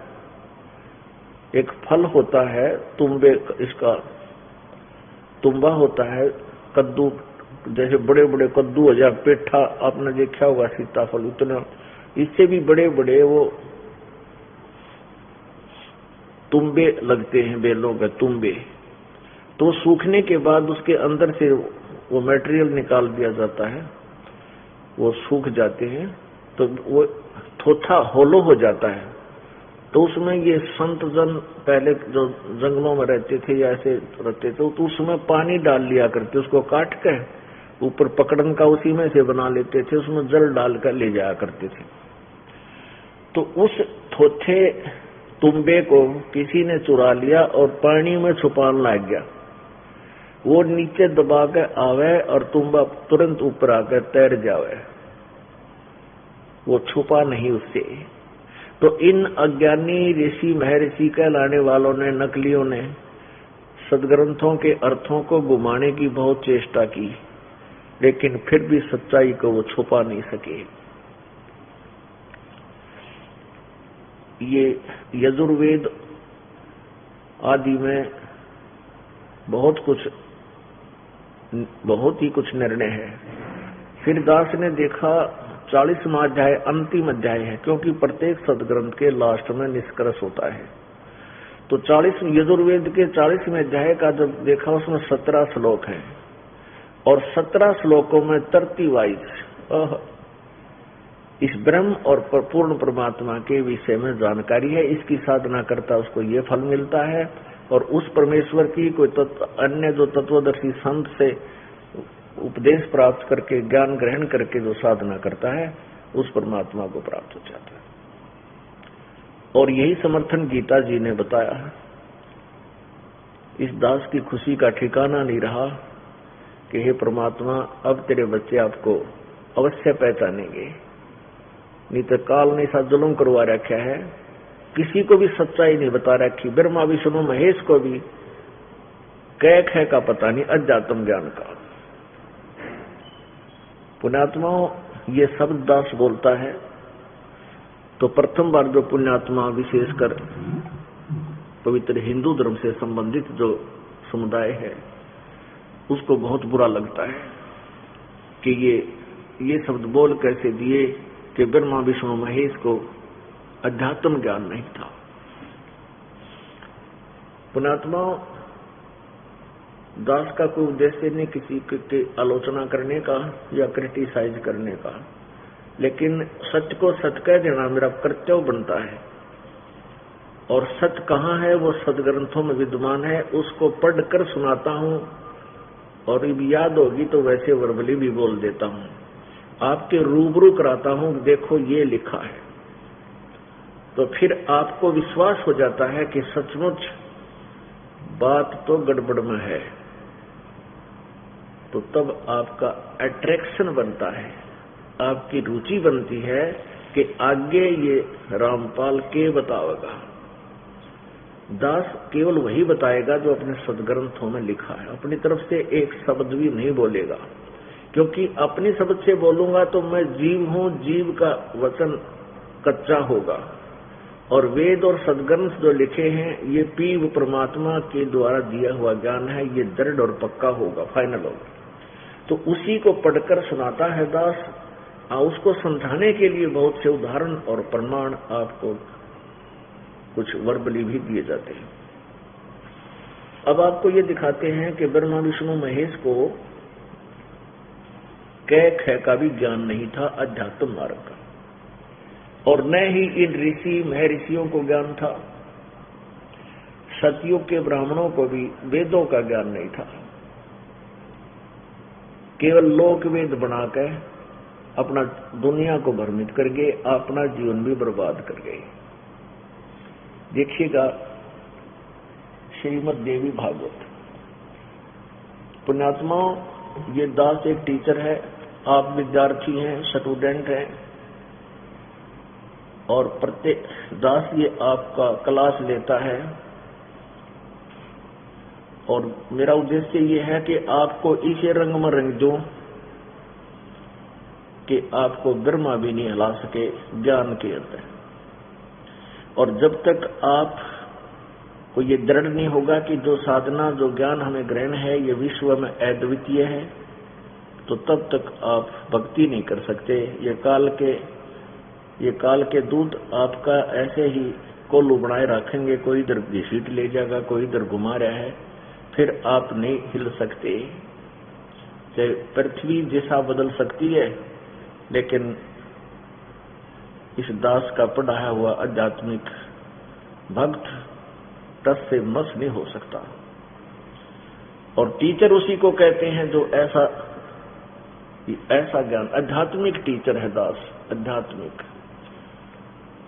एक फल होता है तुम्बे, इसका तुम्बा होता है कद्दू, जैसे बड़े बड़े कद्दू हो जाए, पेठा आपने देखा होगा, सीताफल, उतना इससे भी बड़े बड़े वो तुम्बे लगते हैं, बेलों के तुम्बे। तो सूखने के बाद उसके अंदर से वो मटेरियल निकाल दिया जाता है, वो सूख जाते हैं तो वो थोथा होलो हो जाता है। तो उसमें ये संत जन पहले जो जंगलों में रहते थे या ऐसे रहते थे, तो उसमें पानी डाल लिया करते, उसको काट के ऊपर पकड़न का उसी में से बना लेते थे, उसमें जल डालकर ले जाया करते थे। तो उस थोथे तुम्बे को किसी ने चुरा लिया और पानी में छुपाने लग गया। वो नीचे दबा के आवे और तुम्बा तुरंत ऊपर आकर तैर जावे, वो छुपा नहीं उससे। तो इन अज्ञानी ऋषि महर्षि कहलाने वालों ने, नकलियों ने सदग्रंथों के अर्थों को घुमाने की बहुत चेष्टा की, लेकिन फिर भी सच्चाई को वो छुपा नहीं सके। ये यजुर्वेद आदि में बहुत ही कुछ निर्णय है। फिर दास ने देखा 40वां अध्याय अंतिम अध्याय है, क्योंकि प्रत्येक सदग्रंथ के लास्ट में निष्कर्ष होता है। तो 40 यजुर्वेद के 40वें अध्याय का जब देखा उसमें 17 श्लोक हैं, और 17 श्लोकों में 30 इस ब्रह्म और पूर्ण परमात्मा के विषय में जानकारी है। इसकी साधना करता उसको ये फल मिलता है, और उस परमेश्वर की कोई अन्य जो तत्वदर्शी संत से उपदेश प्राप्त करके, ज्ञान ग्रहण करके जो साधना करता है, उस परमात्मा को प्राप्त हो जाता है। और यही समर्थन गीता जी ने बताया है। इस दास की खुशी का ठिकाना नहीं रहा कि हे परमात्मा, अब तेरे बच्चे आपको अवश्य पहचानेंगे, नहीं तो काल ने ऐसा जुल्म करवा रखा है, किसी को भी सच्चाई नहीं बता रखी। ब्रह्मा विष्णु महेश को भी कैक है का पता नहीं, अध्यात्म ज्ञान का। पुण्यात्माओं, ये शब्द दास बोलता है तो प्रथम बार जो पुण्यात्मा, विशेषकर पवित्र हिंदू धर्म से संबंधित जो समुदाय है, उसको बहुत बुरा लगता है कि ये शब्द बोल कैसे दिए कि ब्रह्मा विष्णु महेश को अध्यात्म ज्ञान नहीं था। पुण्यात्मा, दास का कोई उद्देश्य नहीं किसी की आलोचना करने का या क्रिटिसाइज करने का, लेकिन सत्य को सत्य कह देना मेरा कर्तव्य बनता है। और सत्य कहाँ है वो सदग्रंथों में विद्यमान है, उसको पढ़कर सुनाता हूँ और याद होगी तो वैसे वर्बली भी बोल देता हूँ, आपके रूबरू कराता हूँ, देखो ये लिखा है। तो फिर आपको विश्वास हो जाता है कि सचमुच बात तो गड़बड़ में है, तो तब आपका अट्रैक्शन बनता है, आपकी रुचि बनती है कि आगे ये रामपाल के बताएगा। दास केवल वही बताएगा जो अपने सदग्रंथों में लिखा है, अपनी तरफ से एक शब्द भी नहीं बोलेगा, क्योंकि अपनी शब्द से बोलूंगा तो मैं जीव हूं, जीव का वचन कच्चा होगा, और वेद और सदग्रंथ जो लिखे हैं ये पीव परमात्मा के द्वारा दिया हुआ ज्ञान है, ये दृढ़ और पक्का होगा, फाइनल होगा। तो उसी को पढ़कर सुनाता है दास, उसको समझाने के लिए बहुत से उदाहरण और प्रमाण आपको कुछ वर्बली भी दिए जाते हैं। अब आपको ये दिखाते हैं कि ब्रह्मा विष्णु महेश को कै ख का भी ज्ञान नहीं था अध्यात्म मार्ग का, और न ही इन ऋषि महर्षियों को ज्ञान था। सतयुग के ब्राह्मणों को भी वेदों का ज्ञान नहीं था, केवल लोक वेद बनाकर अपना दुनिया को भ्रमित कर गए, अपना जीवन भी बर्बाद कर गए। देखिएगा श्रीमद् देवी भागवत। पुण्यात्माओं, ये दास एक टीचर है, आप विद्यार्थी हैं, स्टूडेंट हैं, और प्रत्येक दास ये आपका क्लास लेता है, और मेरा उद्देश्य ये है कि आपको इस रंग में रंग दूं कि आपको ब्रह्मा भी नहीं हिला सके ज्ञान के अंदर। और जब तक आप को ये दृढ़ नहीं होगा कि जो साधना जो ज्ञान हमें ग्रहण है ये विश्व में अद्वितीय है, तो तब तक आप भक्ति नहीं कर सकते। ये काल के दूत आपका ऐसे ही कोल्लू बनाए रखेंगे, कोई इधर घसीट ले जाएगा, कोई इधर घुमा रहा है, फिर आप नहीं हिल सकते। चाहे पृथ्वी दिशा बदल सकती है, लेकिन इस दास का पढ़ाया हुआ आध्यात्मिक भक्त टस से मस नहीं हो सकता। और टीचर उसी को कहते हैं जो ऐसा ज्ञान, आध्यात्मिक टीचर है दास, आध्यात्मिक।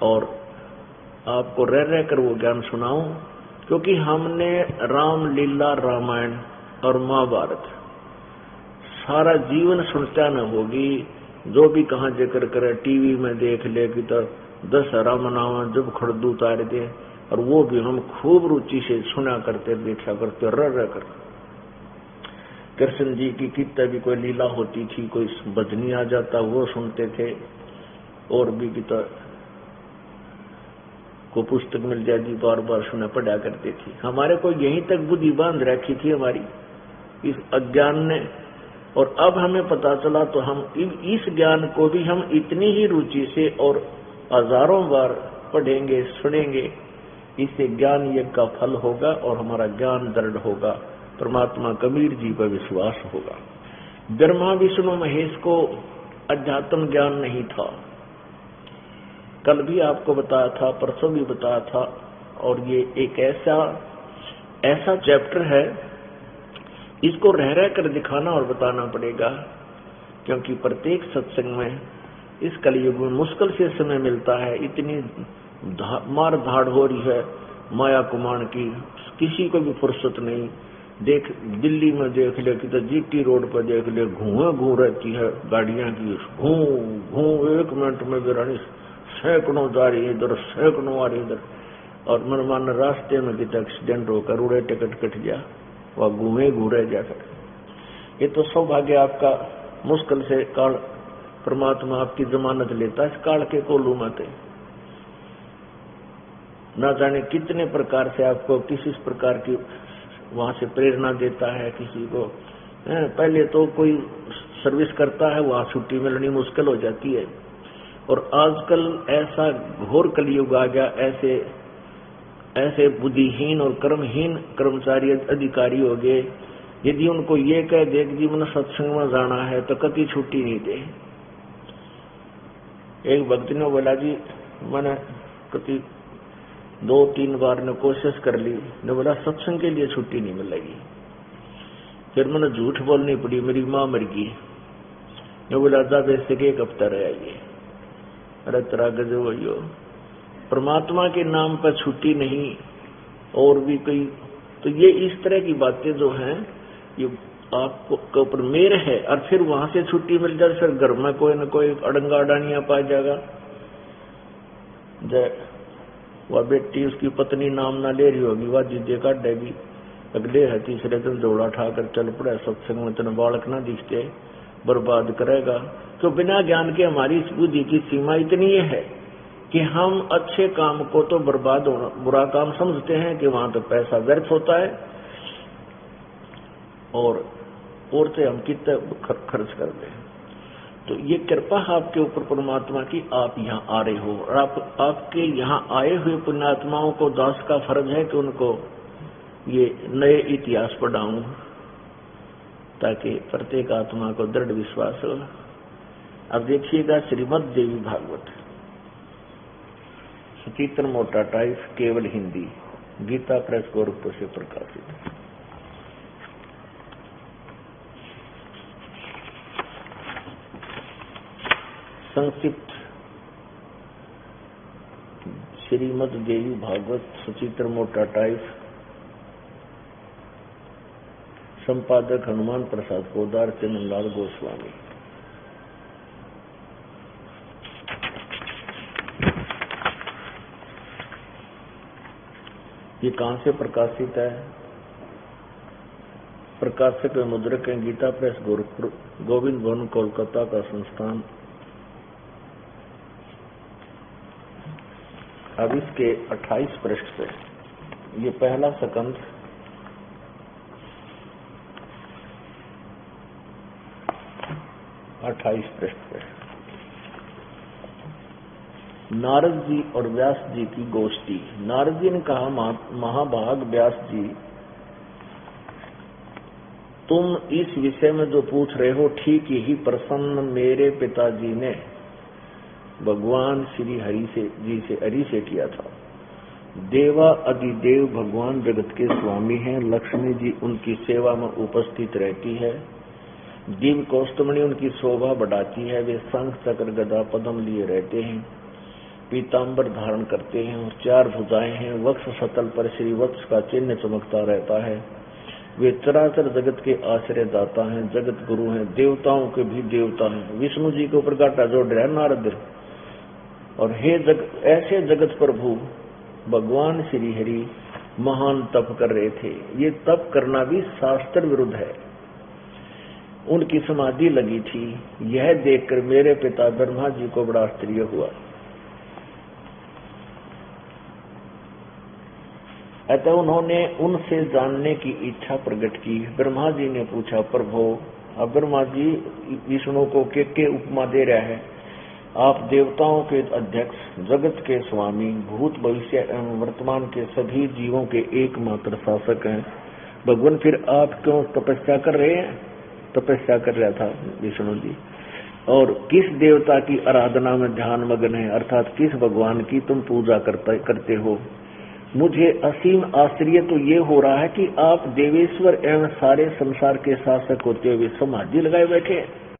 और आपको रह कर वो ज्ञान सुनाऊं, क्योंकि हमने रामलीला, रामायण और महाभारत सारा जीवन सुनता न होगी, जो भी कहाँ जिक्र करे टीवी में देख ले कि तो 10 राम नाम जब खड़दू उतारे थे, और वो भी हम खूब रुचि से सुना करते, देखा करते, रह कर। कृष्ण जी की कितना भी कोई लीला होती थी, कोई भजनी आ जाता वो सुनते थे, और भी कितना को पुस्तक मिल जाती बार बार सुना पढ़ा करते थे। हमारे को यहीं तक बुद्धि बांध रखी थी हमारी इस अज्ञान ने, और अब हमें पता चला तो हम इस ज्ञान को भी हम इतनी ही रुचि से और हजारों बार पढ़ेंगे, सुनेंगे, इससे ज्ञान यज्ञ का फल होगा और हमारा ज्ञान दृढ़ होगा, परमात्मा कबीर जी पर विश्वास होगा। ब्रह्मा विष्णु महेश को अध्यात्म ज्ञान नहीं था, कल भी आपको बताया था, परसों भी बताया था, और ये एक ऐसा चैप्टर है, इसको रह कर दिखाना और बताना पड़ेगा, क्योंकि प्रत्येक सत्संग में इस कलयुग में मुश्किल से समय मिलता है। इतनी मार धाड़ हो रही है माया कुमार की, किसी को भी फुर्सत नहीं। देख दिल्ली में देख ले कि तो जीटी रोड पर देख ले, घूं रहती है गाड़ियां की, घूं 1 मिनट में भी सैकड़ों जा रही है इधर, सैकड़ों आ रही इधर, और मनमान रास्ते में कितना एक्सीडेंट होकर उड़े टिकट कट गया, वह घूरे जाकर। ये तो सौभाग्य आपका, मुश्किल से काल परमात्मा आपकी जमानत लेता है इस काल के कोलू माते। ना जाने कितने प्रकार से आपको किसी प्रकार की वहां से प्रेरणा देता है, किसी को पहले तो कोई सर्विस करता है वहां छुट्टी मिलनी मुश्किल हो जाती है, और आजकल ऐसा घोर कलयुग आ गया, ऐसे बुद्धिहीन और कर्महीन कर्मचारी अधिकारी हो गए, यदि उनको ये कह दे कि मैंने सत्संग में जाना है तो कति छुट्टी नहीं दे। एक भक्त ने बोला जी मैंने कति 2-3 बार ने कोशिश कर ली, ने बोला सत्संग के लिए छुट्टी नहीं मिलेगी। फिर मैंने झूठ बोलनी पड़ी, मेरी माँ मर गई, ने बोला था वैसे के 1 हफ्ता रहेगी। अरे तेरा गजब हो, परमात्मा के नाम पर छुट्टी नहीं और भी कोई, तो ये इस तरह की बातें जो हैं ये आपको ऊपर मेर है, और फिर वहां से छुट्टी मिल जाए फिर घर में कोई न कोई अड़ंगा अडानिया पा जाएगा। वह बेटी उसकी पत्नी नाम ना ले रही होगी, वह जीजे काटेगी, अगले है 3रे दिन दौड़ा उठाकर चल पड़ा, सत्संग में तेने बालक ना दिखते, बर्बाद करेगा। तो बिना ज्ञान के हमारी बुद्धि की सीमा इतनी है कि हम अच्छे काम को तो बर्बाद होना बुरा काम समझते हैं कि वहां तो पैसा व्यर्थ होता है, और औरतें हम कितने खर्च कर दें। तो ये कृपा आपके ऊपर परमात्मा की, आप यहाँ आ रहे हो, और आपके यहाँ आए हुए पुण्यात्माओं को दास का फर्ज है कि उनको ये नए इतिहास पढ़ाऊं ताकि प्रत्येक आत्मा को दृढ़ विश्वास हो। अब देखिएगा श्रीमद् देवी भागवत सचित्र मोटा टाइप, केवल हिंदी, गीता प्रेस गोरखपुर से प्रकाशित। संक्षिप्त श्रीमद् देवी भागवत सचित्र मोटा टाइप, संपादक हनुमान प्रसाद पोदार, चंदनलाल गोस्वामी। ये कहां से प्रकाशित है? प्रकाशक व मुद्रक है गीता प्रेस गोरखपुर, गोविंद भवन कोलकाता का संस्थान। अब इसके 28 पृष्ठ पे ये पहला सकंद, पृष्ठ पे नारद जी और व्यास जी की गोष्ठी। नारद जी ने कहा, महाभाग व्यास जी, तुम इस विषय में जो पूछ रहे हो ठीक ही प्रसन्न मेरे पिताजी ने भगवान श्री हरि से किया था। देवा अधिदेव भगवान जगत के स्वामी हैं, लक्ष्मी जी उनकी सेवा में उपस्थित रहती है, दिव्य कौस्तुभमणि उनकी शोभा बढ़ाती है, वे शंख चक्र गदा पद्म लिए रहते हैं, पीताम्बर धारण करते हैं और 4 भुजाएं हैं, वक्ष सतल पर श्री वत्स का चिन्ह चमकता रहता है, वे चराचर जगत के आश्रय दाता हैं, जगत गुरु हैं, देवताओं के भी देवता हैं। विष्णु जी को प्रकाटा जोड़ रहा है नारद। और हे ऐसे जगत प्रभु भगवान श्री हरि महान तप कर रहे थे। ये तप करना भी शास्त्र विरुद्ध है। उनकी समाधि लगी थी, यह देखकर मेरे पिता ब्रह्मा जी को बड़ा आश्चर्य हुआ। अतः उन्होंने उनसे जानने की इच्छा प्रकट की। ब्रह्मा जी ने पूछा, प्रभु, अब ब्रह्मा जी विष्णु को के उपमा दे रहा है, आप देवताओं के अध्यक्ष, जगत के स्वामी, भूत भविष्य एवं वर्तमान के सभी जीवों के एकमात्र शासक हैं। भगवान, फिर आप क्यों तपस्या कर रहे हैं? तपस्या कर रहा था विष्णु जी। और किस देवता की आराधना में ध्यान मग्न है, अर्थात किस भगवान की तुम पूजा करते हो? मुझे असीम आश्चर्य तो ये हो रहा है कि आप देवेश्वर एवं सारे संसार के शासक होते हुए समाधि लगाए बैठे हैं।